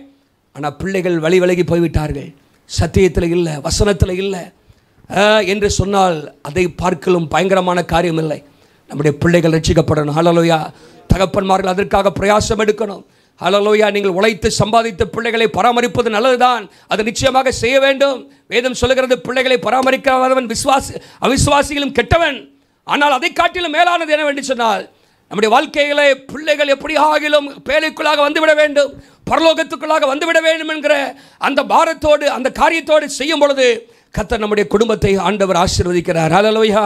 [SPEAKER 1] ஆனால் பிள்ளைகள் வழி விலகி போய்விட்டார்கள், சத்தியத்தில் இல்லை, வசனத்தில் இல்லை என்று சொன்னால் அதை பார்க்கலும் பயங்கரமான காரியம் இல்லை. நம்முடைய பிள்ளைகள் ரட்சிக்கப்படணும். அல்லேலூயா. தகப்பன்மார்கள் அதற்காக பிரயாசம் எடுக்கணும். அல்லேலூயா. நீங்கள் உழைத்து சம்பாதித்த பிள்ளைகளை பராமரிப்பது நல்லதுதான், அதை நிச்சயமாக செய்ய வேண்டும். வேதம் சொல்லுகிறது, பிள்ளைகளை பராமரிக்காதவன் அவிசுவாசிகளும் கெட்டவன். ஆனால் அதை காட்டிலும் மேலானது என்னவென்று சொன்னால், நம்முடைய வாழ்க்கையிலே பிள்ளைகள் எப்படி ஆகிலும் பேழைக்குள்ளாக வந்துவிட வேண்டும், பரலோகத்துக்குள்ளாக வந்துவிட வேண்டும் என்கிற அந்த பாரத்தோடு அந்த காரியத்தோடு செய்யும் பொழுது கர்த்தர் நம்முடைய குடும்பத்தை ஆண்டவர் ஆசீர்வதிக்கிறார். அல்லேலூயா.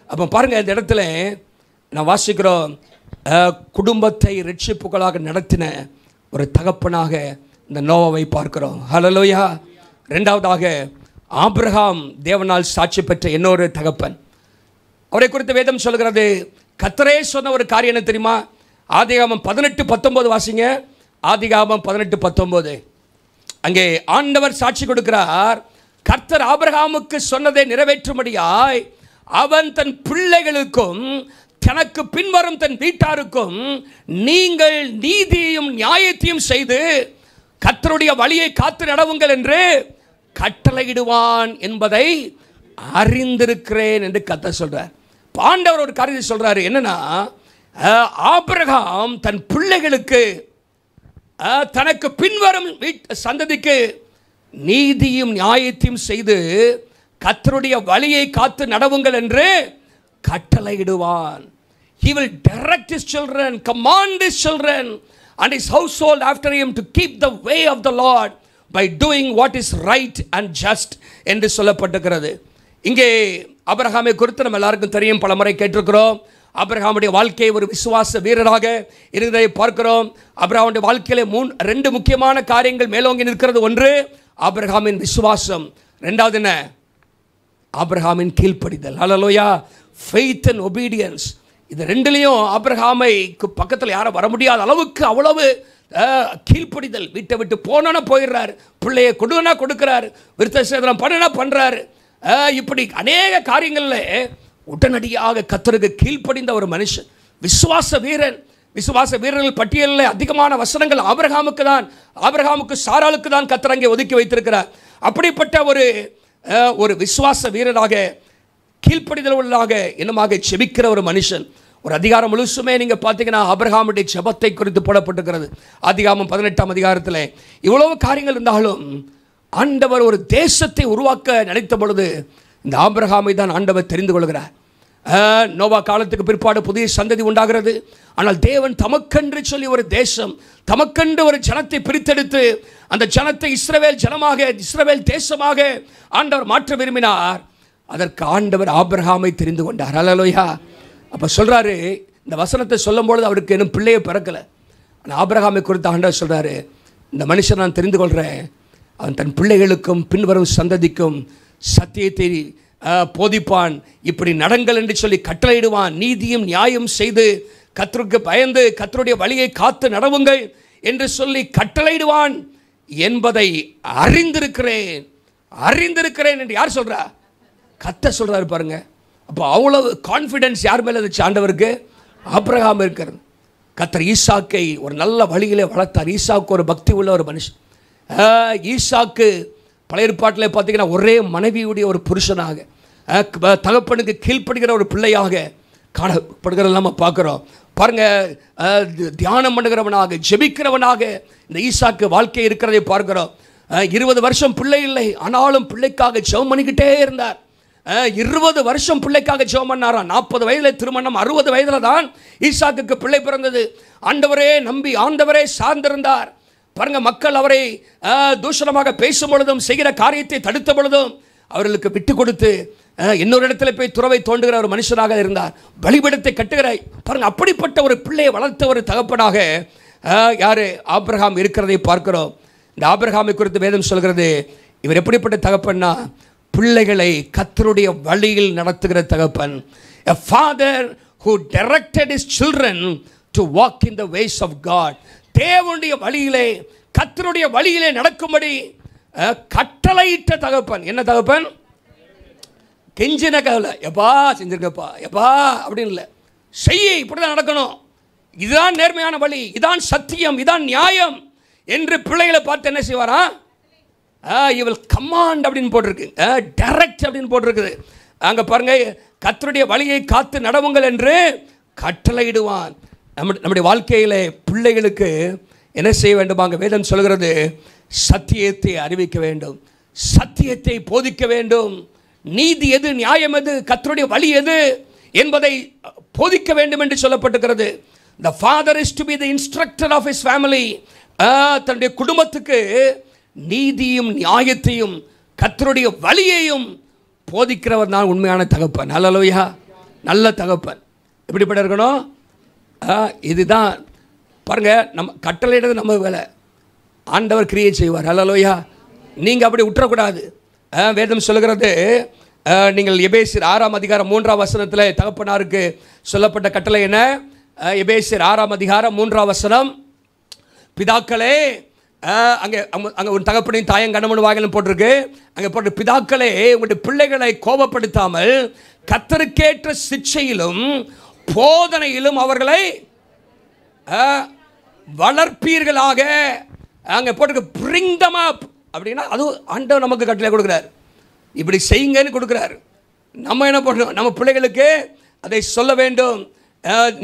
[SPEAKER 1] அப்போ பாருங்கள், இந்த இடத்துல நான் வாசிக்கிறோம், குடும்பத்தை ரட்சிப்புகளாக நடத்தின ஒரு தகப்பனாக இந்த நோவாவை பார்க்கிறோம். அல்லேலூயா. ரெண்டாவதாக ஆபிரகாம் தேவனால் சாட்சி பெற்ற இன்னொரு தகப்பன். அவரை குறித்து வேதம் சொல்கிறது, கர்த்தரே சொன்ன ஒரு காரியம் என்ன தெரியுமா? ஆதிகாமம் 18:19 வாசிங்க. ஆதிகாமம் 18:19. அங்கே ஆண்டவர் சாட்சி கொடுக்கிறார். கர்த்தர் ஆபிரகாமுக்கு சொன்னதை நிறைவேற்றும்படியாய் அவன் தன் பிள்ளைகளுக்கும் தனக்கு பின்வரும் தன் வீட்டாருக்கும் நீங்கள் நீதியையும் நியாயத்தையும் செய்து கர்த்தருடைய வழியை காத்து நடவுங்கள் என்று கட்டளையிடுவான் என்பதை அறிந்திருக்கிறேன் என்று கர்த்தர் சொல்றார். ஆண்டவர் ஒரு காரியத்தை சொல்றாரு, என்னன்னா ஆபிரகாம் தன் பிள்ளைகளுக்கு தனக்கு பின்வரும் சந்ததிக்கு நீதியும் நியாயத்தையும் செய்து கர்த்தருடைய வழியை காத்து நடவுங்கள் என்று கட்டளையிடுவான். He will direct his children, command his children and his household after him to keep the way of the Lord by doing what is right and just என்று சொல்லப்பட்டிருக்கிறது. இங்கே ஆபிரகாமை குறித்து நம்ம எல்லாருக்கும் தெரியும், பலமுறை கேட்டிருக்கிறோம். ஆபிரகாமுடைய வாழ்க்கை ஒரு விசுவாச வீரராக இருந்ததை பார்க்கிறோம். ஆபிரகாமுடைய வாழ்க்கையிலே ரெண்டு முக்கியமான காரியங்கள் மேலோங்கி நிற்கிறது. ஒன்று ஆபிரகாமின் விசுவாசம், ரெண்டாவது என்ன? ஆபிரகாமின் கீழ்ப்படிதல். ஹல்லேலூயா. faith and obedience. இது ரெண்டுலையும் ஆபிரகாமை பக்கத்தில் யாரும் வர முடியாத அளவுக்கு அவ்வளவு கீழ்ப்படிதல். வீட்டை விட்டு போனா போயிடுறாரு, பிள்ளையை கொடுனா கொடுக்கிறாரு, விருத்த சேதனம் பண்ணனா பண்றாரு. இப்படி அநேக காரியங்களில் உடனடியாக கர்த்தருக்கு கீழ்ப்படிந்த ஒரு மனுஷன், விசுவாச வீரன். விசுவாச வீரர்கள் பட்டியலில் அதிகமான வசனங்கள் ஆபிரகாமுக்கு சாராளுக்கு தான் கர்த்தர் அங்கே ஒதுக்கி வைத்திருக்கிறார். அப்படிப்பட்ட ஒரு விசுவாச வீரராக, கீழ்ப்படிதல் உள்ளாக, என்னமாக செபிக்கிற ஒரு மனுஷன். ஒரு அதிகாரம் முழுசுமே நீங்க பார்த்தீங்கன்னா ஆபிரகாமுடைய ஜெபத்தை குறித்து போடப்பட்டிருக்கிறது. ஆதியாகமம் 18ஆம் அதிகாரத்தில் இவ்வளவு காரியங்கள் இருந்தாலும் ஆண்டவர் ஒரு தேசத்தை உருவாக்க நினைத்த பொழுது இந்த ஆபிரகாமை தான் ஆண்டவர் தெரிந்து கொள்கிறார். நோவா காலத்துக்கு பிற்பாடு புதிய சந்ததி உண்டாகிறது. ஆனால் தேவன் தமக்கென்று சொல்லி ஒரு தேசம், தமக்கென்று ஒரு ஜனத்தை பிரித்தெடுத்து அந்த ஜனத்தை இஸ்ரவேல் தேசமாக ஆண்டவர் மாற்ற விரும்பினார். அதற்கு ஆண்டவர் ஆபிரகாமை தெரிந்து கொண்டார். ஹல்லேலூயா. அப்போ சொல்றாரு, இந்த வசனத்தை சொல்லும் பொழுது அவருக்கு இன்னும் பிள்ளையை பிறக்கலை. ஆனால் ஆபிரகாமை குறித்து ஆண்டவர் சொல்றாரு, இந்த மனுஷன் நான் தெரிந்து கொள்கிறேன், அவன் தன் பிள்ளைகளுக்கும் பின்வரும் சந்ததிக்கும் சத்தியத்தை போதிப்பான், இப்படி நடங்கள் என்று சொல்லி கட்டளையிடுவான், நீதியும் நியாயம் செய்து கர்த்தருக்கு பயந்து கர்த்தருடைய வழியை காத்து நடவுங்கள் என்று சொல்லி கட்டளையிடுவான் என்பதை அறிந்திருக்கிறேன் என்று யார் சொல்றா? கர்த்தர் சொல்றாரு பாருங்க. அப்போ அவ்வளவு கான்ஃபிடன்ஸ் யார் மேலே இருந்துச்சு? ஆண்டவருக்கு. ஆபிரகாம் இருக்கிறது. கர்த்தர் ஈசாக்கை ஒரு நல்ல வழியிலே வளர்த்தார். ஈசாக்கு ஒரு பக்தி உள்ள ஒரு மனுஷன். ஈசாக்கு பழைய ஏற்பாட்டில் பார்த்தீங்கன்னா ஒரே மனைவியுடைய ஒரு புருஷனாக, தகப்பனுக்கு கீழ்ப்படுகிற ஒரு பிள்ளையாக காணப்படுகிறத நம்ம பார்க்குறோம். பாருங்க, தியானம் பண்ணுகிறவனாக, ஜெபிக்கிறவனாக இந்த ஈசாக்கு வாழ்க்கை இருக்கிறதை பார்க்கிறோம். 20 வருஷம் பிள்ளை இல்லை, ஆனாலும் பிள்ளைக்காக ஜெபம் பண்ணிக்கிட்டே இருந்தார். 20 வருஷம் பிள்ளைக்காக ஜெபம் பண்ணாராம். 40 வயதில் திருமணம், 60 வயதில் தான் ஈசாக்குக்கு பிள்ளை பிறந்தது. ஆண்டவரே நம்பி, ஆண்டவரே சார்ந்திருந்தார். பாருங்க, மக்கள் அவரை தூஷணமாக பேசும் பொழுதும், செய்கிற காரியத்தை தடுத்த பொழுதும் அவர்களுக்கு விட்டு கொடுத்து இன்னொரு இடத்துல போய் துறவை தோண்டுகிற ஒரு மனுஷனாக இருந்தார். பலிபீடத்தை கட்டுகிற, பாருங்க, அப்படிப்பட்ட ஒரு பிள்ளையை வளர்த்த ஒரு தகப்பனாக யாரு? ஆபிரகாம் இருக்கிறதை பார்க்கிறோம். இந்த ஆபிரகாமை குறித்து வேதம் சொல்கிறது, இவர் எப்படிப்பட்ட தகப்பன்னா, பிள்ளைகளை கர்த்தருடைய வழியில் நடத்துகிற தகப்பன். A father who directed his children to walk in the ways of God. தேவனுடைய வழியிலே, கர்த்தருடைய வழியிலே நடக்கும்படி கட்டளையிட்ட தகப்பன். என்ன தகப்பன்? கெஞ்சின கவலை, எப்பா செஞ்சிருக்கப்பா, எப்பா அப்படின்னு இல்லை, செய்ய, இப்படிதான் நடக்கணும், இதுதான் நேர்மையான வழி, இதான் சத்தியம், இதான் நியாயம் என்று பிள்ளைகளை பார்த்து என்ன செய்வாரா? இவள் கமாண்ட் அப்படின்னு போட்டிருக்கு, டைரக்ட் அப்படின்னு போட்டிருக்குது. அங்கே பாருங்க, கர்த்தருடைய வழியை காத்து நடவுங்கள் என்று கட்டளையிடுவான். நம்முடைய வாழ்க்கையில் பிள்ளைகளுக்கு என்ன செய்ய வேண்டுமாங்க? வேதம் சொல்கிறது, சத்தியத்தை அறிவிக்க வேண்டும், சத்தியத்தை போதிக்க வேண்டும். நீதி எது, நியாயம் எது, கர்த்தருடைய வழி எது என்பதை போதிக்க வேண்டும் என்று சொல்லப்பட்டிருக்கிறது. The father is to be the instructor of his family. தன்னுடைய குடும்பத்துக்கு நீதியும் நியாயத்தையும் கர்த்தருடைய வழியையும் போதிக்கிறவர் தான் உண்மையான தகப்பன். ஹல்லேலூயா. நல்ல தகப்பன் எப்படிப்பட்ட இருக்கணும்? இதுதான் பாருங்க, நம்ம கட்டளையிடுறது நம்ம வேலை, ஆண்டவர் கிரியை செய்வார். ஹல்லேலூயா. நீங்கள் அப்படி விட்டுறக்கூடாது. வேதம் சொல்லுகிறது, நீங்கள் எபேசியர் 6ஆம் அதிகாரம் 3ஆம் வசனத்தில் தகப்பனாருக்கு சொல்லப்பட்ட கட்டளை என்ன? எபேசியர் 6ஆம் அதிகாரம் 3ஆம் வசனம், பிதாக்களே அங்கே அங்கே ஒரு தகப்பனையும் தாயும் கணவன் வாங்கலும் போட்டிருக்கு. அங்கே போட்டு பிதாக்களே உங்களுடைய பிள்ளைகளை கோபப்படுத்தாமல் கர்த்தருக்கேற்ற சிட்சையிலும் போதனையிலும் அவர்களை வளர்ப்பீர்களாக. அங்கே போட்டிருக்கு bring them up அப்படின்னா அது ஆண்டவர் நமக்கு கட்டளை கொடுக்குறார், இப்படி செய்யுங்கன்னு கொடுக்குறாரு. நம்ம என்ன பண்ணணும்? நம்ம பிள்ளைகளுக்கு அதை சொல்ல வேண்டும்.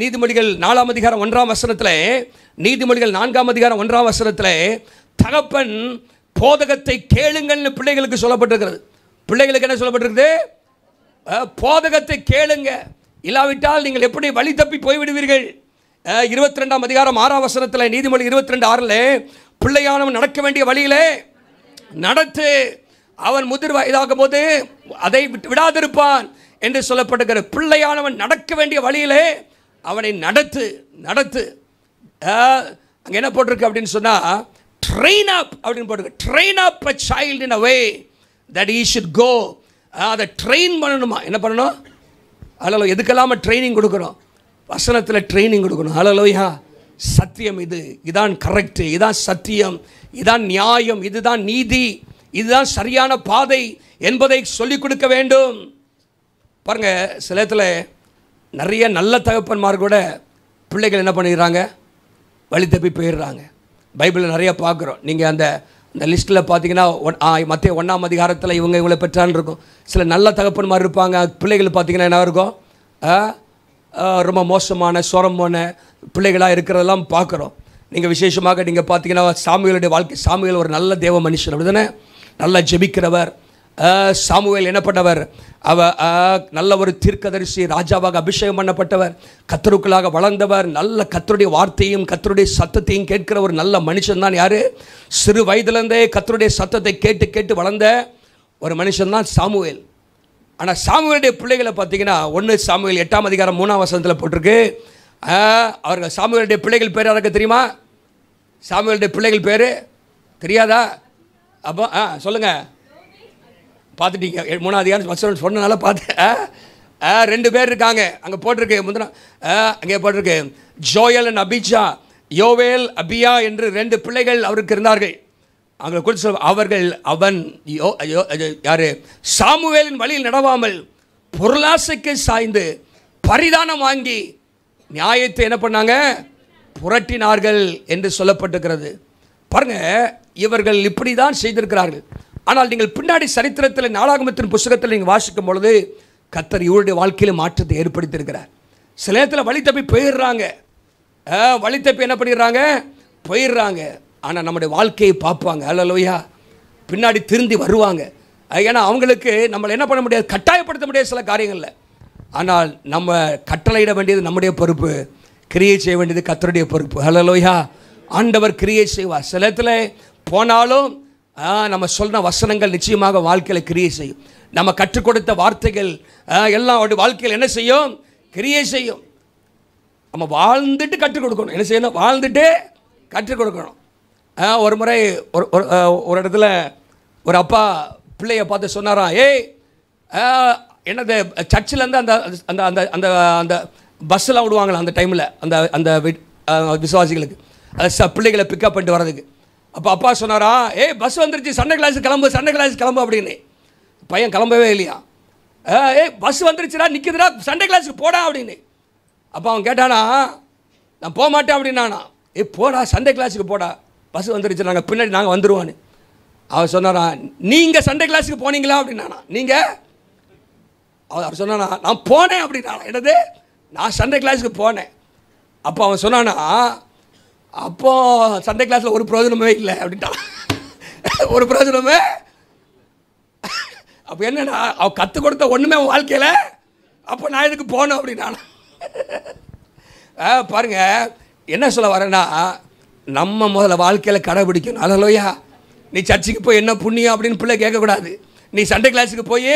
[SPEAKER 1] நீதிமொழிகள் 4ஆம் அதிகாரம் 1ஆம் வசனத்தில், நீதிமொழிகள் 4ஆம் அதிகாரம் 1ஆம் வசனத்தில் தகப்பன் போதகத்தை கேளுங்கள்னு பிள்ளைகளுக்கு சொல்லப்பட்டிருக்கிறது. பிள்ளைகளுக்கு என்ன சொல்லப்பட்டிருக்குது? போதகத்தை கேளுங்க, இல்லாவிட்டால் நீங்கள் எப்படி வழி தப்பி போய்விடுவீர்கள். 22ஆம் அதிகாரம் 6ஆம் வசனத்தில், நீதிமொழி 22:6 பிள்ளையானவன் நடக்க வேண்டிய வழியிலே நடத்து, அவன் முதிர் வயதாகும் போது அதை விடாதிருப்பான் என்று சொல்லப்பட்டிருக்கிற. பிள்ளையானவன் நடக்க வேண்டிய வழியிலே அவனை நடத்து நடத்து. அங்கே என்ன போட்டிருக்கு அப்படின்னு சொன்னால் ட்ரெயின் அப் அப்படின்னு போட்டிருக்கு. Train up a child in a way that he should go. அதை ட்ரெயின் பண்ணணுமா? என்ன பண்ணணும்? ஹலோ, எதுக்கெல்லாம ட்ரைனிங் கொடுக்குறோம்? வசனத்தில் ட்ரைனிங் கொடுக்கணும். ஹலோயா, சத்தியம் இது, இதான் கரெக்டு, இதான் சத்தியம், இதான் நியாயம், இதுதான் நீதி, இதுதான் சரியான பாதை என்பதை சொல்லிக் கொடுக்க வேண்டும். பாருங்கள், சில இடத்துல நிறைய நல்ல தகப்பன்மார் கூட பிள்ளைகள் என்ன பண்ணிடுறாங்க? வழி தப்பி போயிடுறாங்க. பைபிளில் நிறைய பார்க்குறோம். நீங்கள் அந்த லிஸ்ட்டில் பார்த்தீங்கன்னா மத்திய 1ஆம் அதிகாரத்தில் இவங்களை பெற்றான்னு இருக்கும். சில நல்ல தகப்பன்மார் இருப்பாங்க, பிள்ளைகள் பார்த்தீங்கன்னா என்ன இருக்கும்? ரொம்ப மோசமான சோரமான பிள்ளைகளாக இருக்கிறதெல்லாம் பார்க்குறோம். நீங்கள் விசேஷமாக நீங்கள் பார்த்தீங்கன்னா சாமுவேலுடைய வாழ்க்கை, சாமுவேல் ஒரு நல்ல தேவ மனுஷன், அப்படி தானே? நல்லா ஜெபிக்கிறவர். சாமுவேல் என்ன பண்ணவர்? நல்ல ஒரு தீர்க்கதரிசி, ராஜாவாக அபிஷேகம் பண்ணப்பட்டவர், கர்த்தருக்குள்ளாக வளர்ந்தவர், நல்ல கர்த்தருடைய வார்த்தையும் கர்த்தருடைய சத்தத்தையும் கேட்கிற ஒரு நல்ல மனுஷன் தான் யார்? சிறு வயதிலிருந்தே கர்த்தருடைய சத்தத்தை கேட்டு கேட்டு வளர்ந்த ஒரு மனுஷன் தான் சாமுவேல். ஆனால் சாமுவேலுடைய பிள்ளைகளை பார்த்தீங்கன்னா 1 சாமுவேல் 8ஆம் அதிகாரம் 3ஆம் வசனத்தில் போட்டிருக்கு. அவர்கள் சாமுவேலுடைய பிள்ளைகள் பேர் யாருக்கு தெரியுமா? சாமுவேலுடைய பிள்ளைகள் பேர் தெரியாதா? அப்போ சொல்லுங்கள், பார்த்துட்டீங்க. 3ஆம் அதிகாரம் வசனம் சொன்னனால பார்த்து 2 பேர் இருக்காங்க. அங்கே போட்டிருக்கு, முந்தின அங்கே போட்டிருக்கு ஜோயல் அண்ட் அபிஜா, யோவேல் அபியா என்று 2 பிள்ளைகள் அவருக்கு இருந்தார்கள். அவங்களை குறித்து சொல், அவர்கள் அவன் யார்? சாமுவேலின் வழியில் நடவாமல் பொருளாசைக்கு சாய்ந்து பரிதானம் வாங்கி நியாயத்தை என்ன பண்ணாங்க? புரட்டினார்கள் என்று சொல்லப்பட்டிருக்கிறது. பாருங்கள், இவர்கள் இப்படி தான் செய்திருக்கிறார்கள். ஆனால் நீங்கள் பின்னாடி சரித்திரத்தில் நாளாகமத்தின் புத்தகத்தில் நீங்கள் வாசிக்கும் பொழுது கர்த்தர் இவருடைய வாழ்க்கையில் மாற்றத்தை ஏற்படுத்தியிருக்கிறார். சில நேரத்தில் வழி தப்பி போயிடுறாங்க, வழி தப்பி என்ன பண்ணிடுறாங்க? போயிடுறாங்க. ஆனால் நம்முடைய வாழ்க்கையை பார்ப்பாங்க. அல்லேலூயா, பின்னாடி திருந்தி வருவாங்க. ஏன்னா அவங்களுக்கு நம்மளை என்ன பண்ண முடியாது? கட்டாயப்படுத்த முடியாது சில காரியங்களில். ஆனால் நம்ம கட்டளையிட வேண்டியது நம்முடைய பொறுப்பு, கிரியை செய்ய வேண்டியது கர்த்தருடைய பொறுப்பு. அல்லேலூயா, ஆண்டவர் கிரியை செய்வார். சில இடத்துல போனாலும் நம்ம சொன்ன வசனங்கள் நிச்சயமாக வாழ்க்கையில் கிரியை செய்யும். நம்ம கற்றுக் கொடுத்த வார்த்தைகள் எல்லாம் அவருடைய வாழ்க்கையில் என்ன செய்யும்? கிரியை செய்யும். நம்ம வாழ்ந்துட்டு கற்றுக் கொடுக்கணும். என்ன செய்யணும்? வாழ்ந்துட்டு கற்றுக் கொடுக்கணும். ஒரு முறை ஒரு இடத்துல ஒரு அப்பா பிள்ளையை பார்த்து சொன்னாராம், ஏய் என்னது சர்ச்சிலேருந்து அந்த அந்த அந்த அந்த அந்த பஸ்ஸெல்லாம் விடுவாங்களா அந்த டைமில், அந்த அந்த விசுவாசிகளுக்கு பிள்ளைகளை பிக்கப் பண்ணிட்டு வர்றதுக்கு. அப்போ அப்பா சொன்னாரா, ஏய் பஸ் வந்துருச்சு, சண்டே கிளாஸுக்கு கிளம்பு, சண்டே கிளாஸுக்கு கிளம்பு அப்படின்னு. பையன் கிளம்பவே இல்லையா. ஏய் பஸ் வந்துருச்சுடா, நிற்குதுடா, சண்டே கிளாஸுக்கு போடா அப்படின்னு. அப்போ அவன் கேட்டானா, நான் போக மாட்டேன் அப்படின்னானா. போடா, சண்டே கிளாஸுக்கு போடா, பஸ் வந்துருச்சு, நாங்கள் பின்னாடி நாங்கள் வந்துடுவான்னு. அவன் சொன்னாரா, நீங்கள் சண்டே கிளாஸுக்கு போனீங்களா அப்படின்னானா. நீங்கள் அவர் சொன்னானா, நான் போனேன் அப்படின்னானா. என்னது? நான் சண்டே கிளாஸுக்கு போனேன். அப்போ அவன் சொன்னானா, அப்போது சண்டே கிளாஸில் ஒரு பிரயோஜனமே இல்லை அப்படின்ட்டான். ஒரு பிரயோஜனமே. அப்போ என்னன்னா, அவன் கற்றுக் கொடுத்த ஒன்றுமே வாழ்க்கையில், அப்போ நான் இதுக்கு போனேன் அப்படின்னா. பாருங்கள், என்ன சொல்ல வரேன்னா, நம்ம முதல்ல வாழ்க்கையில் கடைபிடிக்கணும். அல்லேலூயா, நீ சர்ச்சுக்கு போய் என்ன புண்ணியம் அப்படின்னு பிள்ளை கேட்கக்கூடாது. நீ சண்டே கிளாஸுக்கு போய்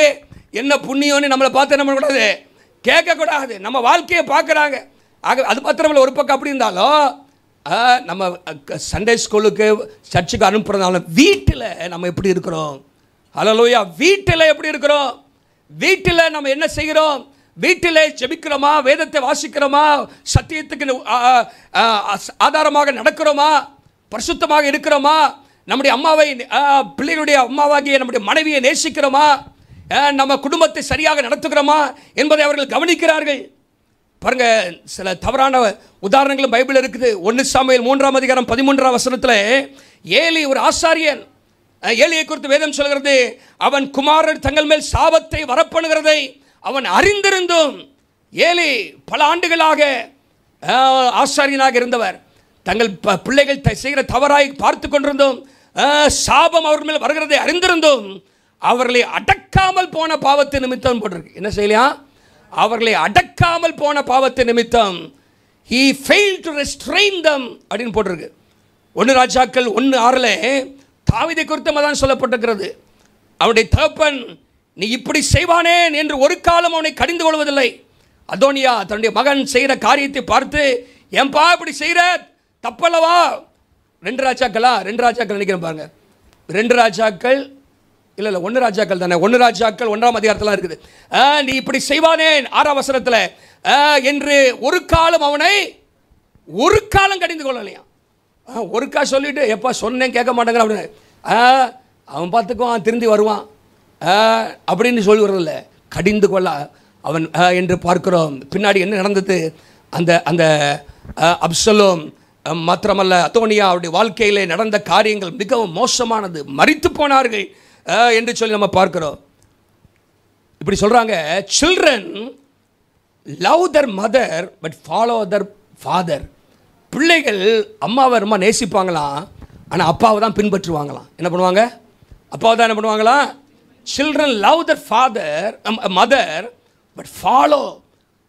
[SPEAKER 1] என்ன புண்ணியம்னு நம்மளை பார்த்து என்ன பண்ணக்கூடாது? கேட்கக்கூடாது. நம்ம வாழ்க்கையை பார்க்குறாங்க. ஆக அது மாத்திரமில்லை, ஒரு பக்கம் அப்படி இருந்தாலும் நம்ம சண்டே ஸ்கூலுக்கு சர்ச்சுக்கு அனுப்புறதுனால வீட்டில் நம்ம எப்படி இருக்கிறோம்? அல்லேலூயா, வீட்டில் எப்படி இருக்கிறோம்? வீட்டில் நம்ம என்ன செய்கிறோம்? வீட்டில் ஜெபிக்கிறோமா? வேதத்தை வாசிக்கிறோமா? சத்தியத்துக்கு ஆதாரமாக நடக்கிறோமா? பரிசுத்தமாக இருக்கிறோமா? நம்முடைய அம்மாவை, பிள்ளைகளுடைய அம்மாவாகிய நம்முடைய மனைவியை நேசிக்கிறோமா? நம்ம குடும்பத்தை சரியாக நடத்துகிறோமா என்பதை அவர்கள் கவனிக்கிறார்கள். பாருங்க, சில தவறான உதாரணங்களும் பைபிள் இருக்குது. 1 சாமுவேல் 3ஆம் அதிகாரம் 13ஆம் வசனத்தில் ஏலி ஒரு ஆசாரியன். ஏலியை குறித்து வேதம் சொல்கிறது, அவன் குமாரர் தங்கள் மேல் சாபத்தை வரப்பண்ணுகிறதை அவன் அறிந்திருந்தும், ஏலி பல ஆண்டுகளாக ஆசாரியனாக இருந்தவர், தங்கள் பிள்ளைகள் செய்கிற தவறாய் பார்த்து கொண்டிருந்தோம், சாபம் அவர்கள் மேல் வருகிறதை அறிந்திருந்தும் அவர்களை அடக்காமல் போன பாவத்தை நிமித்தம் போட்டிருக்கு. என்ன செய்யலாம்? அவர்களை அடக்காமல் போன பாவத்தை நிமித்தம் he failed to restrain them அப்படின்னு போட்டிருக்கு. 1 ராஜாக்கள் 1:6 தாவீதை குறித்து தான் சொல்லப்பட்டிருக்கிறது. அவனுடைய தகப்பன் நீ இப்படி செய்வானேன் என்று ஒரு காலம் அவனை கடிந்து கொள்வதில்லை. அதோனியா தன்னுடைய மகன் செய்கிற காரியத்தை பார்த்து, ஏன்பா இப்படி செய்கிற, தப்பல்லவா? 2 ராஜாக்கள் நினைக்கிறேன் பாருங்க. 2 ராஜாக்கள் இல்லை 1 ராஜாக்கள் தானே, 1 ராஜாக்கள் 1ஆம் அதிகாரத்தில் இருக்குது. நீ இப்படி செய்வானேன் 6ஆம் வசனத்தில் என்று ஒரு காலம் அவனை ஒரு காலம் கடிந்து கொள்ளலையா? ஒரு கா சொல்லிட்டு எப்பா சொன்னேன் கேட்க மாட்டேங்கிற அப்படின்னு அவன் பார்த்துக்குவான், திருந்தி வருவான் அப்படின்னு சொல்லி வரதில்லை, கடிந்து கொள்ள அவன் என்று பார்க்கிறோம். பின்னாடி என்ன நடந்தது? அந்த அப்சலோம் மாத்திரமல்ல, அதோனியா அவருடைய வாழ்க்கையில் நடந்த காரியங்கள் மிகவும் மோசமானது, மரித்து போனார்கள் என்று சொல்லி நம்ம பார்க்கிறோம். இப்படி சொல்றாங்க, children love their mother but follow their father. பிள்ளைகள் அம்மாவை ரொம்ப நேசிப்பாங்களாம், ஆனால் அப்பாவை தான் பின்பற்றுவாங்களாம். என்ன பண்ணுவாங்க? அப்பாவை தான் என்ன பண்ணுவாங்களாம்? children love their mother but follow.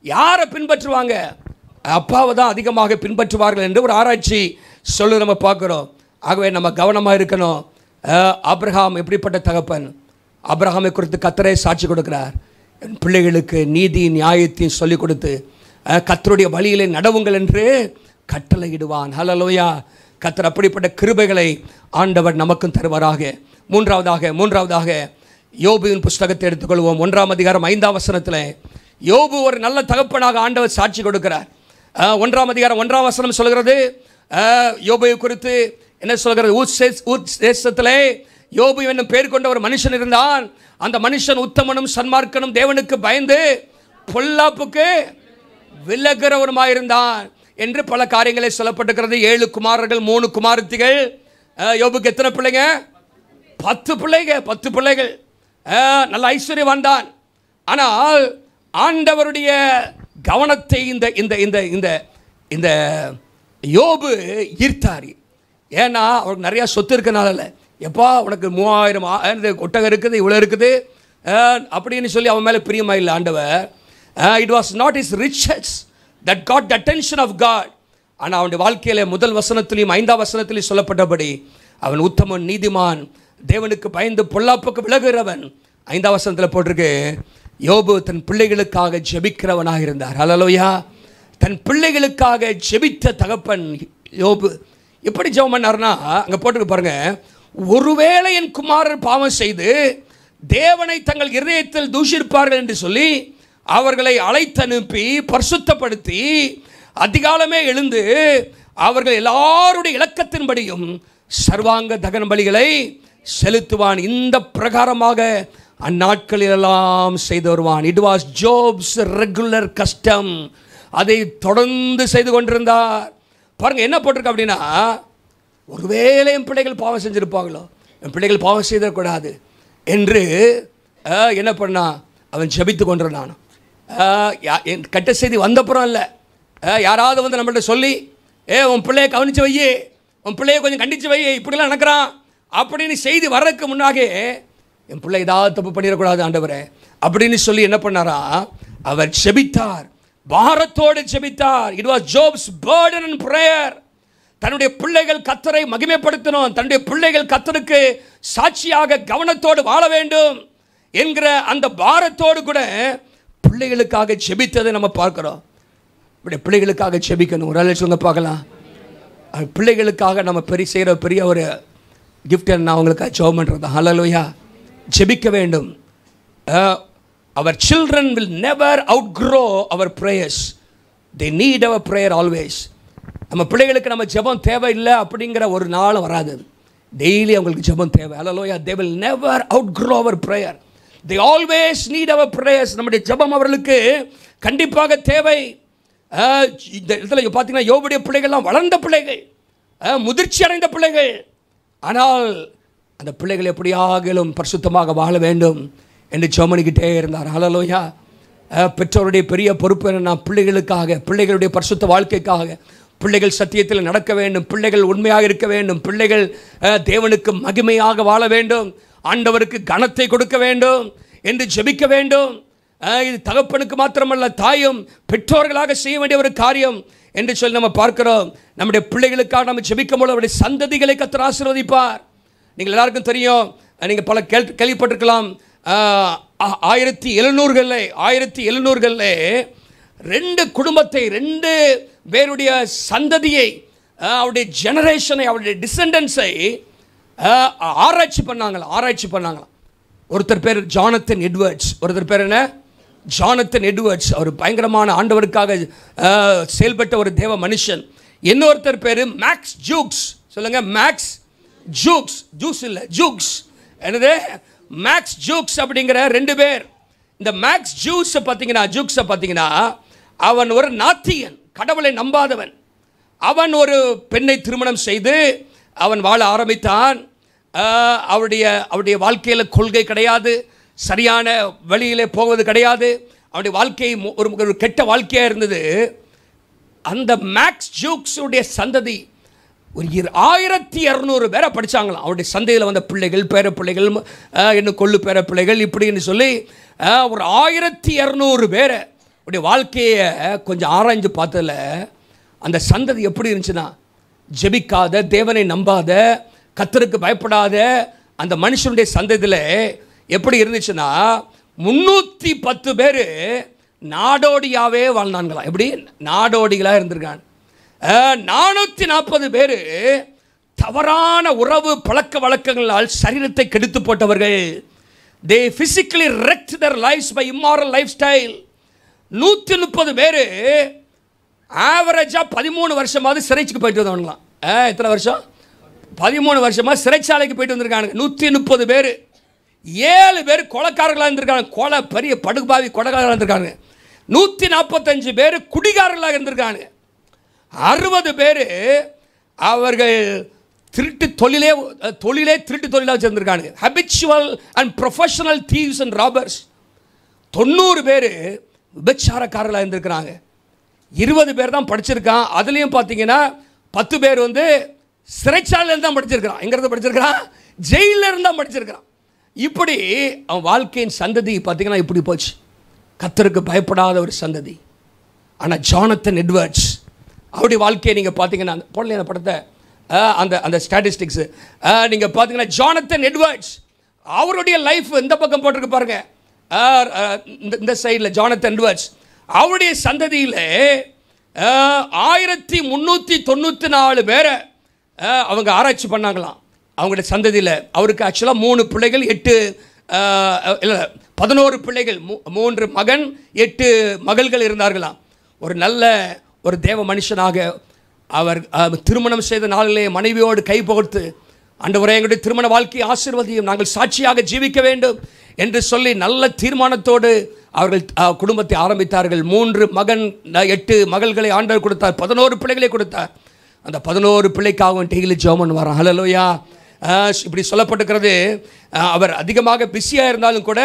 [SPEAKER 1] யாரை பின்பற்றுவாங்க? அப்பாவை தான் அதிகமாக பின்பற்றுவார்கள் என்று ஒரு ஆராய்ச்சி சொல்லி நம்ம பார்க்குறோம். ஆகவே நம்ம கவனமாக இருக்கணும். ஆபிரகாம் எப்படிப்பட்ட தகப்பன்? ஆபிரகாமை குறித்து கர்த்தரே சாட்சி கொடுக்கிறார். என் பிள்ளைகளுக்கு நீதி நியாயத்தையும் சொல்லிக் கொடுத்து கர்த்தருடைய வழியிலே நடவுங்கள் என்று கட்டளையிடுவான். ஹல்லேலூயா! கர்த்தர் அப்படிப்பட்ட கிருபைகளை ஆண்டவர் நமக்கும் தருவாராக. மூன்றாவதாக யோபுவின் புஸ்தகத்தை எடுத்துக்கொள்வோம். 1ஆம் அதிகாரம் 5ஆம் வசனத்தில் யோபு ஒரு நல்ல தகப்பனாக ஆண்டவர் சாட்சி கொடுக்கிறார். 1ஆம் அதிகாரம் 1ஆம் வசனம் சொல்கிறது, யோபுவை குறித்து என்ன சொல்கிறது? ஊத் தேசத்திலே யோபு என்னும் பேர் கொண்ட ஒரு மனுஷன் இருந்தான். அந்த மனுஷன் உத்தமனும் சன்மார்க்கனும் தேவனுக்கு பயந்து பொல்லாப்புக்கு விலகிறவருமாயிருந்தான் என்று பல காரியங்களை சொல்லப்பட்டிருக்கிறது. 7 குமாரர்கள் 3 குமாரத்திகள். யோபுக்கு எத்தனை பிள்ளைங்க? 10 பிள்ளைகள். நல்ல ஐஸ்வர்யவான் தான். ஆனால் ஆண்டவருடைய கவனத்தை இந்த யோபு ஈர்த்தார். ஏன்னா அவருக்கு நிறையா சொத்து இருக்கனால, எப்பா உனக்கு 3000 ஒட்டகம் இருக்குது, இவ்வளோ இருக்குது அப்படின்னு சொல்லி அவன் மேலே பிரியமாக இல்லை ஆண்டவர். It was not is riches that got the attention of God. ஆனால் அவனுடைய வாழ்க்கையில் முதல் வசனத்திலையும் 5ஆம் வசனத்திலையும் சொல்லப்பட்டபடி அவன் உத்தமன், நீதிமான், தேவனுக்கு பயந்து பொல்லாப்புக்கு விலகுகிறவன். 5ஆம் வசனத்தில் போட்டிருக்கு, யோபு தன் பிள்ளைகளுக்காக ஜெபிக்கிறவனாக இருந்தார். ஹல்லேலூயா! தன் பிள்ளைகளுக்காக ஜெபித்த தகப்பன் யோபு. எப்படி ஜெபம் பண்ணார்னா, அங்கே போட்டுருக்கு பாருங்க, ஒருவேளை என் குமாரர் பாவம் செய்து தேவனை தங்கள் இருதயத்தில் தூஷிப்பார்கள் என்று சொல்லி அவர்களை அழைத்தனுப்பி பரிசுத்தப்படுத்தி அதிகாலமே எழுந்து அவர்கள் எல்லாருடைய இலக்கத்தின்படியும் சர்வாங்க தகன பலிகளை செலுத்துவான். இந்த பிரகாரமாக அந்நாட்களிலெல்லாம் செய்து வருவான். It was Job's regular custom. அதை தொடர்ந்து செய்து கொண்டிருந்தார். பாருங்க என்ன போட்டிருக்கு அப்படின்னா, ஒருவேளை என் பிள்ளைகள் பாவம் செஞ்சிருப்பாங்களோ, என் பிள்ளைகள் பாவம் செய்திடக்கூடாது என்று என்ன பண்ணா, அவன் ஜெபித்து கொண்டிருந்தான். என் கெட்ட செய்தி வந்தப்புறம் இல்லை, யாராவது வந்து நம்மள்ட்ட சொல்லி, உன் பிள்ளையை கவனித்து வை, உன் பிள்ளையை கொஞ்சம் கண்டித்து வை, இப்படிலாம் நடக்கிறான் அப்படின்னு செய்தி வர்றதுக்கு முன்னாக என் பிள்ளை ஏதாவது தப்பு பண்ணிடக்கூடாது ஆண்டவரே அப்படின்னு சொல்லி என்ன பண்ணாரா, அவர் ஜெபித்தார், பாரத்தோடு ஜெபித்தார். It was Job's burden and prayer. தன்னுடைய பிள்ளைகள் கர்த்தரை மகிமைப்படுத்தணும், தன்னுடைய பிள்ளைகள் கர்த்தருக்கு சாட்சியாக கவனத்தோடு வாழ வேண்டும் என்கிற அந்த பாரத்தோடு கூட பிள்ளைகளுக்காக ஜெபித்ததை நம்ம பார்க்கிறோம். இப்படி பிள்ளைகளுக்காக ஜெபிக்கணும். ஒரு ஆள் சொல்லுங்க பார்க்கலாம். பிள்ளைகளுக்காக நம்ம செய்கிற பெரிய ஒரு கிஃப்ட் நான் அவங்களுக்காக ஜெபம் பண்ணுறது. ஹல்லேலூயா! ஜெபிக்க வேண்டும். Our children will never outgrow our prayers. They need our prayer always. நம்ம பிள்ளைகளுக்கு நம்ம ஜெபம் தேவையில்லை அப்படிங்கிற ஒரு நாள் வராது. டெய்லி அவங்களுக்கு ஜெபம் தேவை. ஹல்லேலூயா. They will never outgrow our prayer. They always need our prayers. நம்முடைய ஜெபம் அவர்களுக்கு கண்டிப்பாக தேவை. இந்த இடத்துல பார்த்தீங்கன்னா யோபுடைய பிள்ளைகள்லாம் வளர்ந்த பிள்ளைகள், முதிர்ச்சி அடைந்த பிள்ளைகள். ஆனால் அந்த பிள்ளைகள் எப்படியாகிலும் பரிசுத்தமாக வாழ வேண்டும் என்று ஜெபமிக்கிட்டே இருந்தார். ஹல்லேலூயா. பெற்றோருடைய பெரிய பொறுப்பு என்னன்னா, பிள்ளைகளுக்காக, பிள்ளைகளுடைய பரிசுத்த வாழ்க்கைக்காக, பிள்ளைகள் சத்தியத்தில் நடக்க வேண்டும், பிள்ளைகள் உண்மையாக இருக்க வேண்டும், பிள்ளைகள் தேவனுக்கு மகிமையாக வாழ வேண்டும், ஆண்டவருக்கு கனத்தை கொடுக்க வேண்டும் என்று ஜெபிக்க வேண்டும். இது தகப்பனுக்கு மாத்திரமல்ல, தாயும் பெற்றோர்களாக செய்ய வேண்டிய ஒரு காரியம் என்று சொல்லி நம்ம பார்க்கிறோம். நம்முடைய பிள்ளைகளுக்காக நம்ம ஜெபிக்கும் போது அவருடைய சந்ததிகளை கர்த்தர் ஆசீர்வதிப்பார். நீங்கள் எல்லாருக்கும் தெரியும், நீங்கள் பல கேள்விப்பட்டிருக்கலாம், 1700களில் 2 குடும்பத்தை, 2 பேருடைய சந்ததியை, அவருடைய ஜெனரேஷனை, அவருடைய டிசெண்டன்ஸை ஆராய்ச்சி பண்ணாங்களாம். ஒருத்தர் பேர் ஜானத்தன் எட்வர்ட்ஸ். ஒருத்தர் பேர் என்ன? Jonathan Edwards. அவர் பயங்கரமான ஆண்டவருக்காக செயல்பட்ட ஒரு தேவ மனுஷன். இன்னொருத்தர் பேர் மேக்ஸ் ஜூக்ஸ். சொல்லுங்க, மேக்ஸ் ஜூக்ஸ். ஜூஸ் இல்லை, ஜூக்ஸ். என்னது? மேக்ஸ் ஜூக்ஸ் அப்படிங்கிற 2 பேர். இந்த மேக்ஸ் ஜூக்ஸை பார்த்தீங்கன்னா அவன் ஒரு நாத்தியன், கடவுளை நம்பாதவன். அவன் ஒரு பெண்ணை திருமணம் செய்து அவன் வாழ ஆரம்பித்தான். அவருடைய வாழ்க்கையில் கொள்கை கிடையாது, சரியான வழியிலே போவது கிடையாது. அவருடைய வாழ்க்கை ஒரு கெட்ட வாழ்க்கையாக இருந்தது. அந்த மேக்ஸ் ஜூக்ஸுடைய சந்ததி ஒரு 1200 பேரை படித்தாங்களாம். அவருடைய சந்தையில் வந்த பிள்ளைகள், பேர பிள்ளைகள், இன்னும் கொள்ளு பேர பிள்ளைகள், இப்படின்னு சொல்லி ஒரு 1200 பேரை உடைய வாழ்க்கையை கொஞ்சம் ஆராய்ந்து பார்த்ததில் அந்த சந்ததி எப்படி இருந்துச்சுன்னா, ஜெபிக்காத, தேவனை நம்பாத, கர்த்தருக்கு பயப்படாத அந்த மனுஷனுடைய சந்ததியில் எப்படி இருந்துச்சுன்னா 310 பேர் நாடோடியாகவே வாழ்ந்தாங்களாம். எப்படி? நாடோடிகளாக இருந்திருக்காங்க. 440 பேர் தவறான உறவு பழக்க வழக்கங்களால் சரீரத்தை கெடுத்து போட்டவர்கள். They physically wrecked their lives by immoral lifestyle. 130 பேர் ஆவரேஜாக 13 வருஷமாவது சிறைக்கு போயிட்டு வந்தவங்களாம். எத்தனை வருஷம்? 13 வருஷமாக சிறைச்சாலைக்கு போயிட்டு வந்திருக்காங்க. 130 பேர். 7 பேர் கொலைக்காரர்களாக இருந்திருக்காங்க. பெரிய படுபாவி கொலைக்காரர்களாக இருந்திருக்காங்க. 145 பேர் குடிகாரர்களாக இருந்திருக்காங்க. 60 பேர் அவர்கள் திருட்டு தொழிலே திருட்டு தொழிலாக வச்சுருந்துருக்காங்க. Habitual and professional thieves and robbers. 90 பேர் விபச்சாரக்காரர்களாக இருந்திருக்கிறாங்க. 20 பேர் தான் படிச்சிருக்கான். அதுலேயும் பார்த்தீங்கன்னா 10 பேர் சிறைச்சாலையில் தான் படிச்சிருக்கிறான். எங்கிறது படிச்சிருக்கிறான்? ஜெயிலில் இருந்து தான் படிச்சிருக்கிறான். இப்படி அவன் வாழ்க்கையின் சந்ததி பார்த்தீங்கன்னா இப்படி போச்சு. கர்த்தருக்கு பயப்படாத ஒரு சந்ததி. ஆனால் ஜானத்தன் எட்வர்ட்ஸ் அவருடைய வாழ்க்கையை நீங்கள் பார்த்தீங்கன்னா, போடல அந்த படத்தை, அந்த ஸ்டாட்டிஸ்டிக்ஸு நீங்கள் பார்த்தீங்கன்னா, ஜானத்தன் எட்வர்ட்ஸ் அவருடைய லைஃப் இந்த பக்கம் போட்டிருக்கு பாருங்க, இந்த சைடில் ஜானத்தன் எட்வர்ட்ஸ் அவருடைய சந்ததியில் 1394 பேரை அவங்க ஆராய்ச்சி பண்ணாங்களாம். அவங்களுடைய சந்ததியில் அவருக்கு ஆக்சுவலாக 3 பிள்ளைகள், 11 பிள்ளைகள், 3 மகன், 8 மகள்கள் இருந்தார்களாம். ஒரு நல்ல ஒரு தேவ மனுஷனாக அவர் திருமணம் செய்த நாளிலே மனைவியோடு கை கோர்த்து, ஆண்டவரே எங்களுடைய திருமண வாழ்க்கையை ஆசீர்வதியும், நாங்கள் சாட்சியாக ஜீவிக்க வேண்டும் என்று சொல்லி நல்ல தீர்மானத்தோடு அவர்கள் குடும்பத்தை ஆரம்பித்தார்கள். 3 மகன், 8 மகள்களை ஆண்டவர் கொடுத்தார், 11 பிள்ளைகளை கொடுத்தார். அந்த 11 பிள்ளைக்காகவும் டெய்லி ஜெபம் வரான். ஹல்லேலூயா. இப்படி சொல்லப்பட்டிருக்கிறது. அவர் அதிகமாக பிஸியாக இருந்தாலும் கூட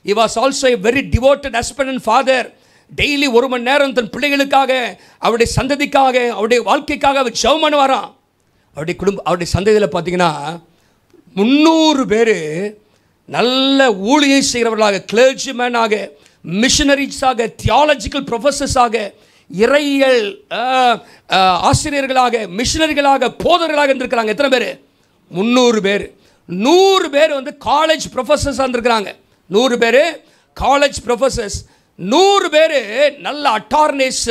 [SPEAKER 1] he was also a very devoted husband and father. Daily 1 மணி நேரம் தன் பிள்ளைகளுக்காக, அவருடைய சந்ததிக்காக, அவருடைய வாழ்க்கைக்காக அவர் ஜெபம் பண்ணுவாராம். அவருடைய சந்ததியில் பார்த்தீங்கன்னா 300 பேர் நல்ல ஊழியம் செய்கிறவர்களாக, கிளர்ஜிமேனாக, மிஷனரிஸாக, தியாலஜிக்கல் ப்ரொஃபஸர்ஸாக, இறையியல் ஆசிரியர்களாக, மிஷனரிகளாக, போதர்களாக இருந்திருக்கிறாங்க. எத்தனை பேர்? 300 பேர். 100 பேர் காலேஜ் ப்ரொஃபஸர்ஸாக இருந்திருக்கிறாங்க. 100 பேர் காலேஜ் ப்ரொஃபஸர்ஸ், 100 பேர் நல்ல அட்டார்னேஸ்,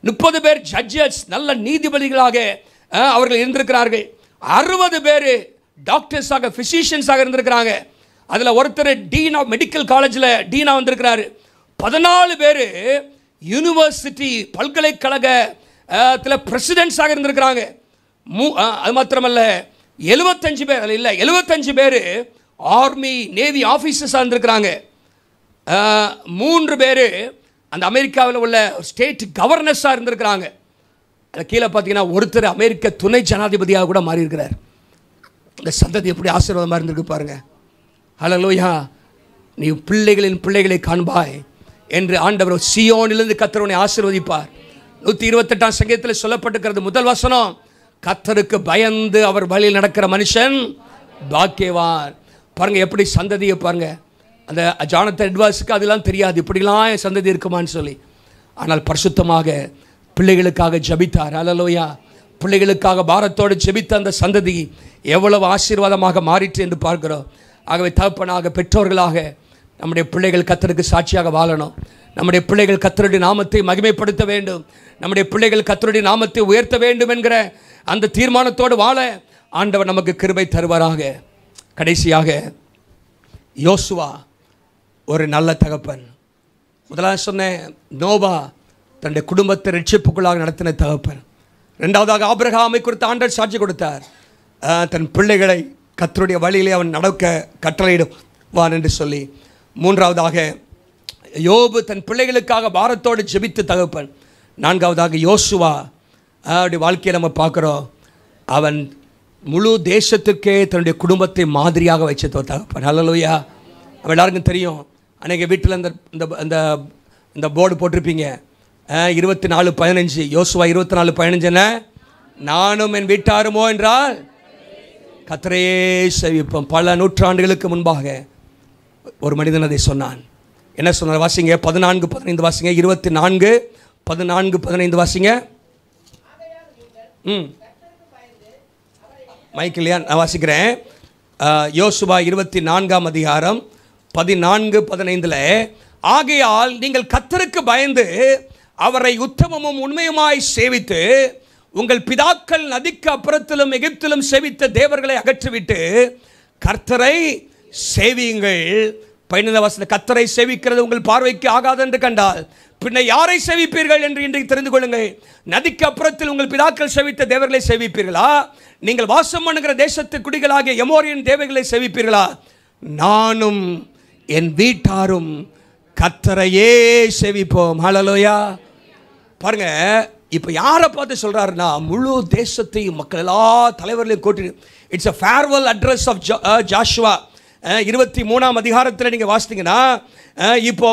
[SPEAKER 1] 30 பேர் ஜட்ஜஸ், நல்ல நீதிபதிகளாக அவர்கள் இருந்திருக்கிறார்கள். 60 பேர் டாக்டர்ஸாக, ஃபிசிஷியன்ஸாக இருந்திருக்கிறாங்க. அதில் ஒருத்தர் டீன் ஆஃப் மெடிக்கல் காலேஜில் டீனாக வந்திருக்கிறாரு. 14 பேர் யூனிவர்சிட்டி, பல்கலைக்கழக பிரசிடென்ட்ஸாக இருந்திருக்கிறாங்க. அது மாத்திரமல்ல 75 பேர் இல்லை 75 பேர் ஆர்மி நேவி ஆஃபீஸர்ஸாக இருந்திருக்கிறாங்க. 3 பேர் அந்த அமெரிக்காவில் உள்ள ஸ்டேட் கவர்னர்ஸாக இருந்திருக்கிறாங்க. அதில் கீழே பார்த்தீங்கன்னா ஒருத்தர் அமெரிக்க துணை ஜனாதிபதியாக கூட மாறி இருக்கிறார். இந்த சந்ததி எப்படி ஆசீர்வாதமாக இருந்திருக்கு பாருங்கள். ஹல்லேலூயா. நீ பிள்ளைகளின் பிள்ளைகளை காண்பாய் என்று ஆண்டவர் சீயோனிலிருந்து கர்த்தர் ஆசீர்வதிப்பார். 128ஆம் சங்கீதத்தில் சொல்லப்பட்டிருக்கிறது முதல் வசனம், கர்த்தருக்கு பயந்து அவர் வழியில் நடக்கிற மனுஷன் பாக்கியவான். பாருங்க எப்படி சந்ததியை பாருங்க. அந்த ஜானத்தன் எட்வர்ட்ஸுக்கு அதெல்லாம் தெரியாது, இப்படிலாம் என் சந்ததி இருக்குமான்னு சொல்லி. ஆனால் பரிசுத்தமாக பிள்ளைகளுக்காக ஜெபித்தார். ஹல்லேலூயா. பிள்ளைகளுக்காக பாரத்தோடு ஜெபித்த அந்த சந்ததி எவ்வளவு ஆசீர்வாதமாக மாறிற்று என்று பார்க்கிறோம். ஆகவே தகப்பனாக பெற்றோர்களாக நம்முடைய பிள்ளைகள் கர்த்தருக்கு சாட்சியாக வாழணும். நம்முடைய பிள்ளைகள் கர்த்தருடைய நாமத்தை மகிமைப்படுத்த வேண்டும். நம்முடைய பிள்ளைகள் கர்த்தருடைய நாமத்தை உயர்த்த வேண்டும் என்கிற அந்த தீர்மானத்தோடு வாழ ஆண்டவர் நமக்கு கிருபை தருவாராக. கடைசியாக யோசுவா ஒரு நல்ல தகப்பன். முதலாக சொன்னேன், நோவா தன்னுடைய குடும்பத்தை ரட்சிப்புக்குள்ளாக நடத்தின தகப்பன். ரெண்டாவதாக ஆபிரகாமை குறித்து ஆண்டவர் சாட்சி கொடுத்தார். தன் பிள்ளைகளை கர்த்தருடைய வழியிலே அவன் நடக்க கட்டளையிடுவான் என்று சொல்லி. மூன்றாவதாக யோபு தன் பிள்ளைகளுக்காக பாரத்தோடு ஜெபித்து தகப்பன். நான்காவதாக யோசுவா அவருடைய வாழ்க்கையை நம்ம பார்க்குறோம். அவன் முழு தேசத்துக்கே தன்னுடைய குடும்பத்தை மாதிரியாக வச்ச தகப்பன். ஹல்லேலூயா. அவன் எல்லாருக்கும் தெரியும். அன்றைக்கி வீட்டில் இந்த இந்த போர்டு போட்டிருப்பீங்க, 24:15. யோசுவா 24:15 என்ன? நானும் என் வீட்டாருமோ என்றால் கர்த்தரையே சேவிப்போம். பல நூற்றாண்டுகளுக்கு முன்பாக ஒரு மனிதன் அதை சொன்னான். என்ன சொன்னார்? வாசிங்க 14:15 வாசிங்க. 24:14-15 வாசிங்க. மைக்கிலியா நான் வாசிக்கிறேன். யோசுவா 24ஆம் அதிகாரம் 14-15. ஆகையால் நீங்கள் கர்த்தருக்கு பயந்து அவரை உத்தமமும் உண்மையுமாய் சேவித்து உங்கள் பிதாக்கள் நதிக்கு அப்புறத்திலும் எகிப்திலும் சேவித்த தேவர்களை அகற்றிவிட்டு கர்த்தரை சேவியுங்கள். 15 வசனம், கர்த்தரை சேவிக்கிறது உங்கள் பார்வைக்கு ஆகாது என்று கண்டால் பின்ன யாரை சேவிப்பீர்கள் என்று இன்றைக்கு தெரிந்து கொள்ளுங்கள். நதிக்கு அப்புறத்தில் உங்கள் பிதாக்கள் சேவித்த தேவர்களை சேவிப்பீர்களா? நீங்கள் வாசம் பண்ணுகிற தேசத்து குடிகளாகிய எமோரியன் தேவர்களை சேவிப்பீர்களா? நானும் என் வீட்டாரும் கர்த்தரையே சேவிப்போம். ஹல்லேலூயா. பாருங்க, இப்போ யாரை பார்த்து சொல்கிறாருன்னா முழு தேசத்தையும் மக்கள் எல்லா தலைவர்களையும் கூட்டி. It's a farewell address of Joshua. 23ஆம் அதிகாரத்தில் நீங்கள் வாசித்தீங்கன்னா இப்போ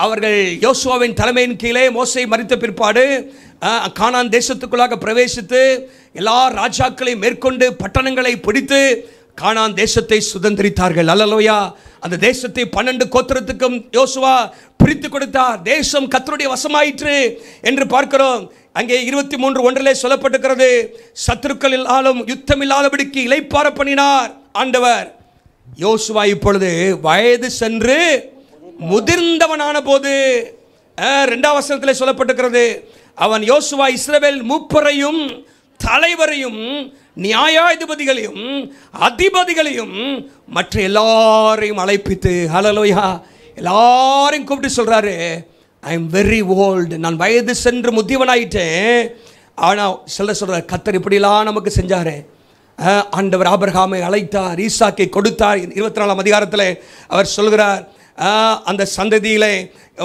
[SPEAKER 1] அவர்கள் யோசுவாவின் தலைமையின் கீழே மோசே மரித்த பிற்பாடு கானான் தேசத்துக்குள்ளாக பிரவேசித்து எல்லா ராஜாக்களையும் மேற்கொண்டு பட்டணங்களை பிடித்து கானான் தேசத்தை சுதந்திரித்தார்கள். அல்லேலூயா. அந்த தேசத்தை 12 கோத்திரத்துக்கும் யோசுவா பிரித்து கொடுத்தார். தேசம் கர்த்தருடைய வசமாயிற்று என்று பார்க்கிறோம். அங்கே 23:1 சொல்லப்பட்டிருக்கிறது, சத்துருக்கள் இல்லாலும் யுத்தம் இல்லாதபடிக்கு இளைப்பாற பண்ணினார் ஆண்டவர். யோசுவா இப்பொழுது வயது சென்று முதிர்ந்தவனான போது 2ஆம் வசனத்தில் சொல்லப்பட்டிருக்கிறது, அவன் யோசுவா இஸ்ரவேல் மூப்பரையும் தலைவரையும் நியாயாதிபதிகளையும் அதிபதிகளையும் மற்ற எல்லாரையும் அழைப்பித்து, ஹல்லேலூயா, எல்லாரையும் கூப்பிட்டு சொல்றாரு, ஐ எம் வெரி ஓல்டு, நான் வயது சென்று முதியவனாயிட்டேன். ஆனால் சொல்றார், கர்த்தர் இப்படிலாம் நமக்கு செஞ்சாரு. ஆண்டவர் ஆபிரகாமை அழைத்தார், ஈசாக்கை கொடுத்தார். 24ஆம் அதிகாரத்தில் அவர் சொல்கிறார், அந்த சந்ததியிலே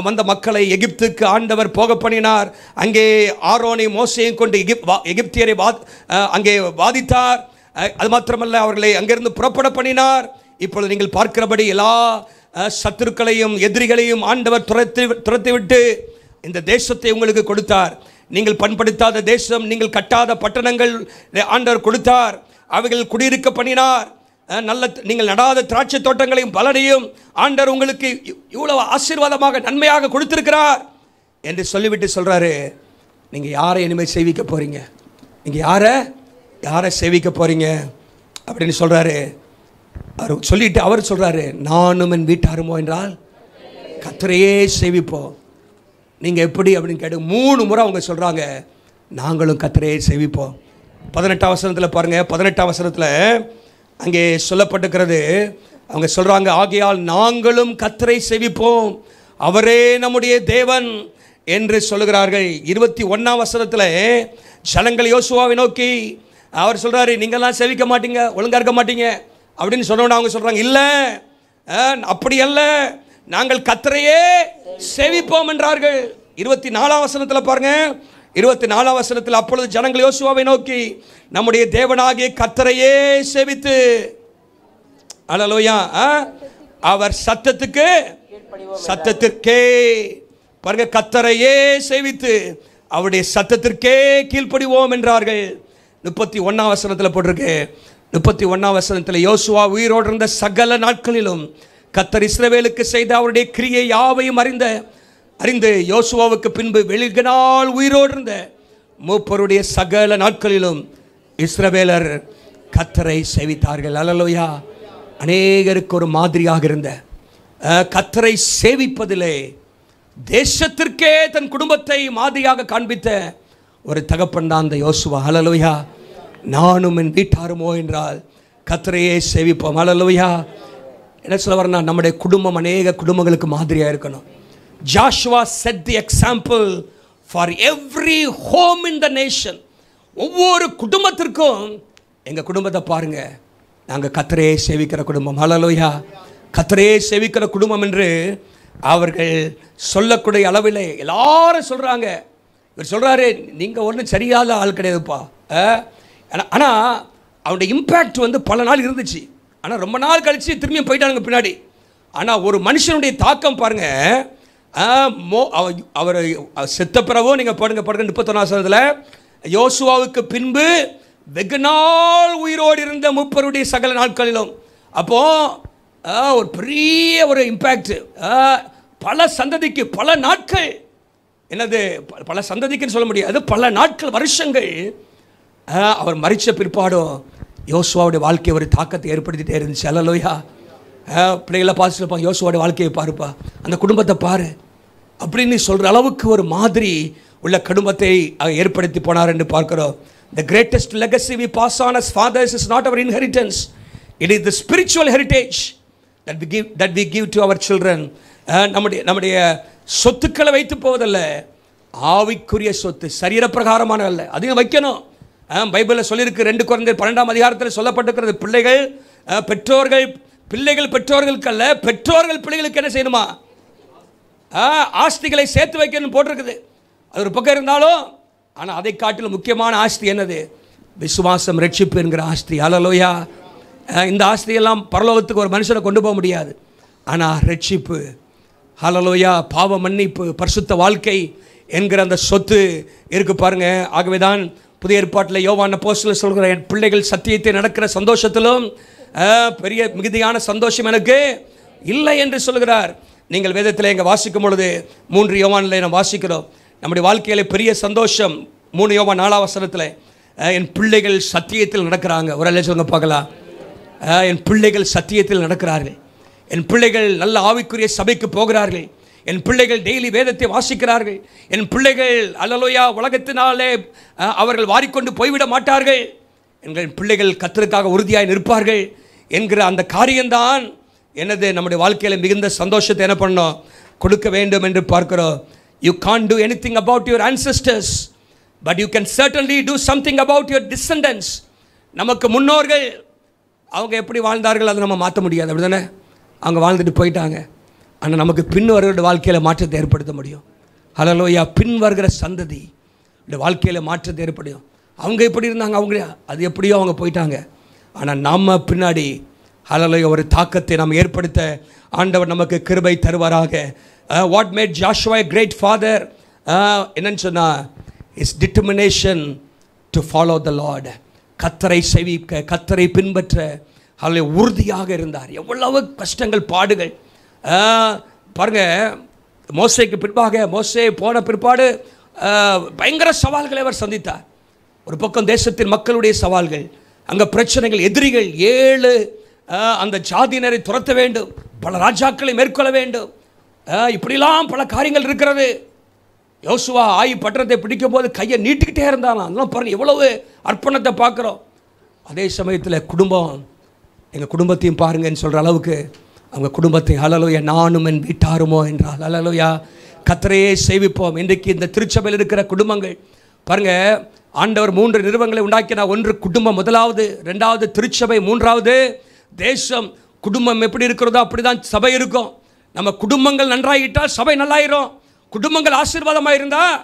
[SPEAKER 1] வந்த மக்களை எகிப்துக்கு ஆண்டவர் போக பண்ணினார். அங்கே ஆரோனை மோசையும் கொண்டு எகிப்தியரை அங்கே வாதித்தார். அது மாத்திரமல்ல, அவர்களை அங்கிருந்து புறப்பட பண்ணினார். இப்பொழுது நீங்கள் பார்க்கிறபடி எல்லா சத்துருக்களையும் எதிரிகளையும் ஆண்டவர் துரத்திவிட்டு இந்த தேசத்தை உங்களுக்கு கொடுத்தார். நீங்கள் பண்படுத்தாத தேசம், நீங்கள் கட்டாத பட்டணங்கள் ஆண்டவர் கொடுத்தார். அவைகள் குடியிருக்க பண்ணினார். நல்ல நீங்கள் நடாத திராட்சை தோட்டங்களையும் பலனையும் ஆண்டவர் உங்களுக்கு இவ்வளவு ஆசீர்வாதமாக நன்மையாக கொடுத்திருக்கிறார் என்று சொல்லிவிட்டு சொல்றாரு, நீங்க யாரை இனிமேல் சேவிக்க போறீங்க? நீங்க யாரை சேவிக்க போறீங்க அப்படின்னு சொல்றாரு. அவர் சொல்லிட்டு அவர் சொல்றாரு, நானும் என் வீட்டாருமோ என்றால் கர்த்தரையே சேவிப்போம். நீங்க எப்படி அப்படின்னு கேட்டு 3 முறை அவங்க சொல்றாங்க, நாங்களும் கர்த்தரையே சேவிப்போம். 18ஆம் வசனத்தில் பாருங்க. 18ஆம் வசனத்தில் அங்கே சொல்லப்பட்டிருக்கிறது, அவங்க சொல்றாங்க, ஆகையால் நாங்களும் கர்த்தரை சேவிப்போம், அவரே நம்முடைய தேவன், என்று சொல்லுகிறார்கள். 21ஆம் வசனத்தில் ஜனங்கள் யோசுவாவை நோக்கி அவர் சொல்கிறாரு, நீங்கள்லாம் செவிக்க மாட்டீங்க, ஒழுங்காக இருக்க மாட்டீங்க அப்படின்னு சொன்னோன்னு அவங்க சொல்கிறாங்க, இல்லை அப்படி அல்ல, நாங்கள் கர்த்தரையே சேவிப்போம் என்றார்கள். 24ஆம் வசனத்தில் பாருங்கள், 24ஆம் வசனத்தில் அப்பொழுது ஜனங்கள் யோசுவாவை நோக்கி நம்முடைய தேவனாகிய கர்த்தரையே சேவித்து, அல்லேலூயா, அவர் சத்தத்திற்கே பாருங்க, கர்த்தரையே சேவித்து அவருடைய சத்தத்திற்கே கீழ்ப்படிவோம் என்றார்கள். 31ஆம் வசனத்தில் போட்டிருக்கு. 31ஆம் வசனத்தில் யோசுவா உயிரோடு இருந்த சகல நாட்களிலும் கர்த்தர் இஸ்ரவேலுக்கு செய்த அவருடைய கிரியை யாவையும் அறிந்து யோசுவாவுக்கு பின்பு வெளிநாள் உயிரோடு இருந்த மூப்பருடைய சகல நாட்களிலும் இஸ்ரவேலர் கர்த்தரை சேவித்தார்கள். அல்லேலூயா. அநேகருக்கு ஒரு மாதிரியாக இருந்த கர்த்தரை சேவிப்பதிலே தேசத்திற்கே தன் குடும்பத்தை மாதிரியாக காண்பித்த ஒரு தகப்பன் தான் அந்த யோசுவா. அல்லேலூயா. நானும் என் வீட்டாருமோ என்றால் கர்த்தரையே சேவிப்போம். அல்லேலூயா. என்ன சொல்ல வரேன்னா, நம்முடைய குடும்பம் அநேக குடும்பங்களுக்கு மாதிரியாக இருக்கணும். Joshua set the example for every home in the nation. ஒவ்வொரு குடும்பத்திற்கும் எங்கள் குடும்பத்தை பாருங்க, நாங்கள் கர்த்தரையே சேவிக்கிற குடும்பம். அல்லேலூயா. கர்த்தரையே சேவிக்கிற குடும்பம் என்று அவர்கள் சொல்லக்கூடிய அளவில் எல்லாரும் சொல்கிறாங்க. இவர் சொல்கிறாரு, நீங்கள் ஒன்றும் சரியாத ஆள் கிடையாதுப்பா. ஆனால் அவனுடைய இம்பேக்ட் வந்து பல நாள் இருந்துச்சு. ஆனால் ரொம்ப நாள் கழித்து திரும்பியும் போயிட்டானுங்க பின்னாடி. ஆனால் ஒரு மனுஷனுடைய தாக்கம் பாருங்கள், அவர் செத்த பிறவோ நீங்கள் பாருங்க 31ஆம் வசனத்தில் யோசுவாவுக்கு பின்பு வெகு நாள் உயிரோடு இருந்த மூப்பருடைய சகல நாட்களிலும். அப்போது ஒரு பெரிய ஒரு இம்பேக்ட், பல சந்ததிக்கு பல நாட்கள், என்னது பல சந்ததிக்குன்னு சொல்ல முடியாது, பல நாட்கள் வருஷங்கள் அவர் மரித்த பிற்பாடும் யோசுவாவுடைய வாழ்க்கையை ஒரு தாக்கத்தை ஏற்படுத்திகிட்டே இருந்துச்சு. அல்லேலூயா. பிள்ளைகளை பார்த்துருப்பான், யோசுவாவுடைய வாழ்க்கையை பாருப்பா, அந்த குடும்பத்தை பாரு அப்படின்னு சொல்கிற அளவுக்கு ஒரு மாதிரி உள்ள குடும்பத்தை ஏற்படுத்தி போனார் என்று பார்க்கிறோம். The greatest legacy we pass on as fathers is not our inheritance. It is the spiritual heritage that we give to our children. நம்முடைய சொத்துக்களை வைத்து போவதல்ல, ஆவிக்குரிய சொத்து, சரீர பிரகாரமான அல்ல, அதையும் வைக்கணும். பைபிளில் சொல்லியிருக்கு, 2 கொரிந்தியர் 12ஆம் அதிகாரத்தில் சொல்லப்பட்டிருக்கிறது, பிள்ளைகள் பெற்றோர்களுக்கு அல்ல, பெற்றோர்கள் பிள்ளைகளுக்கு என்ன செய்யணுமா, ஆஸ்திகளை சேர்த்து வைக்கணும்னு போட்டிருக்குது. அது ஒரு பக்கம் இருந்தாலும், ஆனால் அதை காட்டிலும் முக்கியமான ஆஸ்தி என்னது? விசுவாசம், ரட்சிப்பு என்கிற ஆஸ்தி. அல்லேலூயா. இந்த ஆஸ்தியெல்லாம் பரலோகத்துக்கு ஒரு மனுஷனை கொண்டு போக முடியாது. ஆனால் ரட்சிப்பு, அல்லேலூயா, பாவ மன்னிப்பு, பரிசுத்த வாழ்க்கை என்கிற அந்த சொத்து இருக்கு பாருங்க. ஆகவே தான் புதிய ஏற்பாட்டில் யோவான் அப்போஸ்தலன் சொல்கிற, என் பிள்ளைகள் சத்தியத்தை நடக்கிற சந்தோஷத்திலும் பெரிய மிகுதியான சந்தோஷம் எனக்கு இல்லை என்று சொல்கிறார். நீங்கள் வேதத்தில் எங்கே வாசிக்கும் பொழுது 3 யோவானில் நாம் வாசிக்கிறோம், நம்முடைய வாழ்க்கையில் பெரிய சந்தோஷம். 3 யோவான் 4ஆம் வசனத்தில், என் பிள்ளைகள் சத்தியத்தில் நடக்கிறாங்க. ஒரு அல்ல சொல்லுங்க பார்க்கலாம். என் பிள்ளைகள் சத்தியத்தில் நடக்கிறார்கள், என் பிள்ளைகள் நல்ல ஆவிக்குரிய சபைக்கு போகிறார்கள், என் பிள்ளைகள் டெய்லி வேதத்தை வாசிக்கிறார்கள், என் பிள்ளைகள் அல்லேலூயா உலகத்தினாலே அவர்கள் வாரிக்கொண்டு போய்விட மாட்டார்கள், எங்கள் பிள்ளைகள் கர்த்தருக்காக உறுதியாய் நிற்பார்கள் என்கிற அந்த காரியம்தான் என்னது நம்முடைய வாழ்க்கையில் மிகுந்த சந்தோஷத்தை என்ன பண்ணோம், கொடுக்க வேண்டும் என்று பார்க்கிறோம். You can't do anything about your ancestors, but you can certainly do something about your descendants. நமக்கு முன்னோர்கள் அவங்க எப்படி வாழ்ந்தார்கள் அதை நம்ம மாற்ற முடியாது, அப்படி தானே? அவங்க வாழ்ந்துட்டு போயிட்டாங்க. ஆனால் நமக்கு பின் வருகிற வாழ்க்கையில் மாற்றத்தை ஏற்படுத்த முடியும். அல்லேலூயா. பின் வருகிற சந்ததி வாழ்க்கையில் மாற்றத்தை ஏற்படும். அவங்க எப்படி இருந்தாங்க, அவங்க அது எப்படியோ அவங்க போயிட்டாங்க. ஆனால் நம்ம பின்னாடி அல்லேலூயா ஒரு தாக்கத்தை நாம் ஏற்படுத்த ஆண்டவர் நமக்கு கிருபை தருவாராக. What made Joshua a great father? என்னன்னு சொன்னால், is determination to follow the Lord. கர்த்தரை சேவிக்க, கர்த்தரை பின்பற்ற அல்லேலூயா உறுதியாக இருந்தார். எவ்வளவு கஷ்டங்கள், பாடுகள் பாருங்கள். மோசேக்கு பின்பாக, மோசே போன பிற்பாடு பயங்கர சவால்களை அவர் சந்தித்தார். ஒரு பக்கம் தேசத்தின் மக்களுடைய சவால்கள், அங்கே பிரச்சனைகள், எதிரிகள், 7 அந்த ஜாதியினரை துரத்த வேண்டும், பல ராஜாக்களை மேற்கொள்ள வேண்டும், இப்படிலாம் பல காரியங்கள் இருக்கிறது. யோசுவா ஆயி பட்டணத்தை பிடிக்கும் போது கையை நீட்டிக்கிட்டே இருந்தாலும் அதெல்லாம் பாருங்கள், எவ்வளவு அர்ப்பணத்தை பார்க்குறோம். அதே சமயத்தில் குடும்பம், எங்கள் குடும்பத்தையும் பாருங்கன்னு சொல்கிற அளவுக்கு அவங்க குடும்பத்தை அல்லேலூயா நானும் என் வீட்டாருமோ என்றால் அல்லேலூயா கர்த்தரையே சேவிப்போம். இன்றைக்கு இந்த திருச்சபையில் இருக்கிற குடும்பங்கள் பாருங்க, ஆண்டவர் 3 நிறுவனங்களை உண்டாக்கினார். ஒன்று குடும்பம், முதலாவது, ரெண்டாவது திருச்சபை, மூன்றாவது தேசம். குடும்பம் எப்படி இருக்கிறதோ அப்படிதான் சபை இருக்கும். நம்ம குடும்பங்கள் நன்றாகிட்டால் சபை நல்லாயிரும். குடும்பங்கள் ஆசீர்வாதமாக இருந்தால்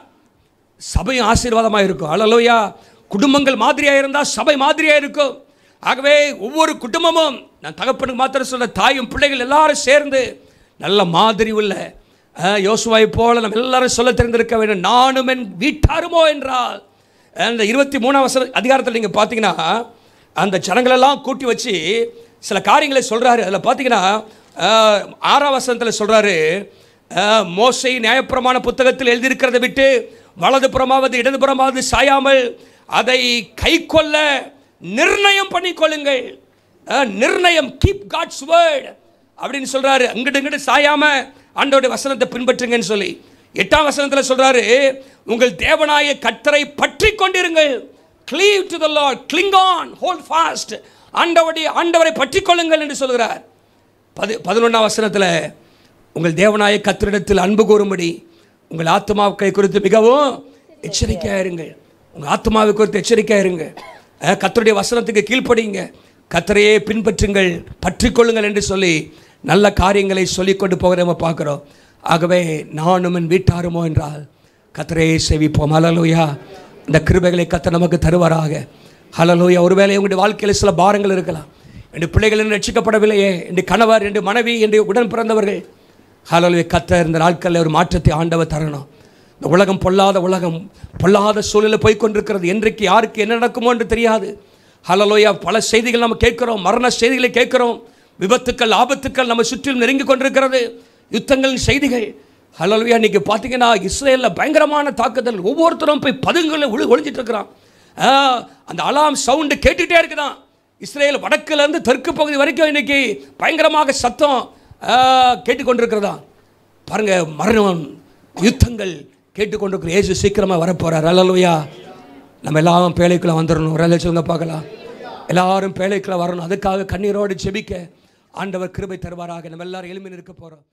[SPEAKER 1] சபையும் ஆசீர்வாதமாக இருக்கும். அல்லேலூயா. குடும்பங்கள் மாதிரியாக இருந்தால் சபை மாதிரியாக இருக்கும். ஆகவே ஒவ்வொரு குடும்பமும், நான் தகப்பனுக்கு மாத்திரம் சொல்ல, தாயும் பிள்ளைகள் எல்லாரும் சேர்ந்து நல்ல மாதிரி உள்ள யோசுவாவை போல நம்ம எல்லாரும் சொல்ல தெரிந்திருக்க வேண்டும். நானும் என் வீட்டாருமோ என்றால், அந்த 23ஆம் அதிகாரத்தில் நீங்கள் பார்த்தீங்கன்னா அந்த ஜனங்களெல்லாம் கூட்டி வச்சு சில காரியங்களை சொல்கிறாரு. அதில் பார்த்தீங்கன்னா 6ஆம் வசனத்தில் சொல்கிறாரு, மோசே நியாயப்பிரமாண புத்தகத்தில் எழுதியிருக்கிறதை விட்டு வலதுபுறமாவது இடதுபுறமாவது சாயாமல் அதை கை கொள்ள நிர்ணயம் பண்ணிக்கொள்ளுங்கள். நிர்ணயம், கீப் காட்ஸ் வேர்ட் அப்படின்னு சொல்கிறாரு. அங்கிட்டு இங்கிட்டு சாயாம ஆண்டவருடைய வசனத்தை பின்பற்றுங்கன்னு சொல்லி 8ஆம் வசனத்தில் சொல்கிறாரு, உங்கள் தேவனாய கர்த்தரை பற்றி கொண்டிருங்கள். cleave to the Lord, cling on, hold fast. ஆண்டவரை பற்றி கொள்ளுங்கள் என்று சொல்கிறார். 11ஆம் வசனத்தில் உங்கள் தேவனாய கர்த்தரிடத்தில் அன்பு கூறும்படி உங்கள் ஆத்மாவை குறித்து மிகவும் எச்சரிக்கையாக இருங்கள். உங்கள் ஆத்மாவை குறித்து எச்சரிக்கையாக இருங்க. கர்த்தருடைய வசனத்துக்கு கீழ்ப்படிங்க, கர்த்தரையே பின்பற்றுங்கள், பற்றி கொள்ளுங்கள் என்று சொல்லி நல்ல காரியங்களை சொல்லிக்கொண்டு போகிற நம்ம பார்க்குறோம். ஆகவே நானும் என் வீட்டாருமோ என்றால் கர்த்தரையே சேவிப்போம். ஹல்லேலூயா. இந்த கிருபைகளை கர்த்தர் நமக்கு தருவாராக. ஹல்லேலூயா. ஒருவேளை உங்களுடைய வாழ்க்கையில் சில பாரங்கள் இருக்கலாம். என்னுடைய பிள்ளைகள் என்று ரட்சிக்கப்படவில்லையே, என்னுடைய கணவர், என்னுடைய மனைவி, என்னுடைய உடன் பிறந்தவர்கள். ஹல்லேலூயா. கர்த்தர் இந்த நாட்களில் ஒரு மாற்றத்தை ஆண்டவர் தரணும். இந்த உலகம் பொல்லாத உலகம், பொல்லாத சூழலில் போய்கொண்டிருக்கிறது. என்றைக்கு யாருக்கு என்ன நடக்குமோ என்று தெரியாது. ஹல்லேலூயா. பல செய்திகள் நம்ம கேட்குறோம், மரண செய்திகளை கேட்குறோம், விபத்துக்கள், ஆபத்துக்கள் நம்ம சுற்றிலும் நெருங்கி கொண்டிருக்கிறது, யுத்தங்களின் செய்திகள். ஹல்லேலூயா. இன்றைக்கி பார்த்தீங்கன்னா இஸ்ரேலில் பயங்கரமான தாக்குதல். ஒவ்வொருத்தரும் போய் பதுங்களில் ஒளிஞ்சிட்டு இருக்கிறான். அந்த அலாம் சவுண்டு கேட்டுகிட்டே இருக்குதான். இஸ்ரேல் வடக்குலேருந்து தெற்கு பகுதி வரைக்கும் இன்றைக்கி பயங்கரமாக சத்தம் கேட்டுக்கொண்டிருக்கிறதா. பாருங்கள், மரணம், யுத்தங்கள் கேட்டுக்கொண்டிருக்கிற. இயேசு சீக்கிரமாக வரப்போகிறார். ஹல்லேலூயா. நம்ம எல்லாரும் பேழைக்குள்ளே வந்துடணும். ஒரு சொல்லுங்க பார்க்கலாம். எல்லாரும் பேழைக்குள்ளே வரணும். அதுக்காக கண்ணீரோடு ஜெபிக்க ஆண்டவர் கிருபை தருவாராக. நம்ம எல்லாரும் எளிமையில் இருக்க போகிறோம்.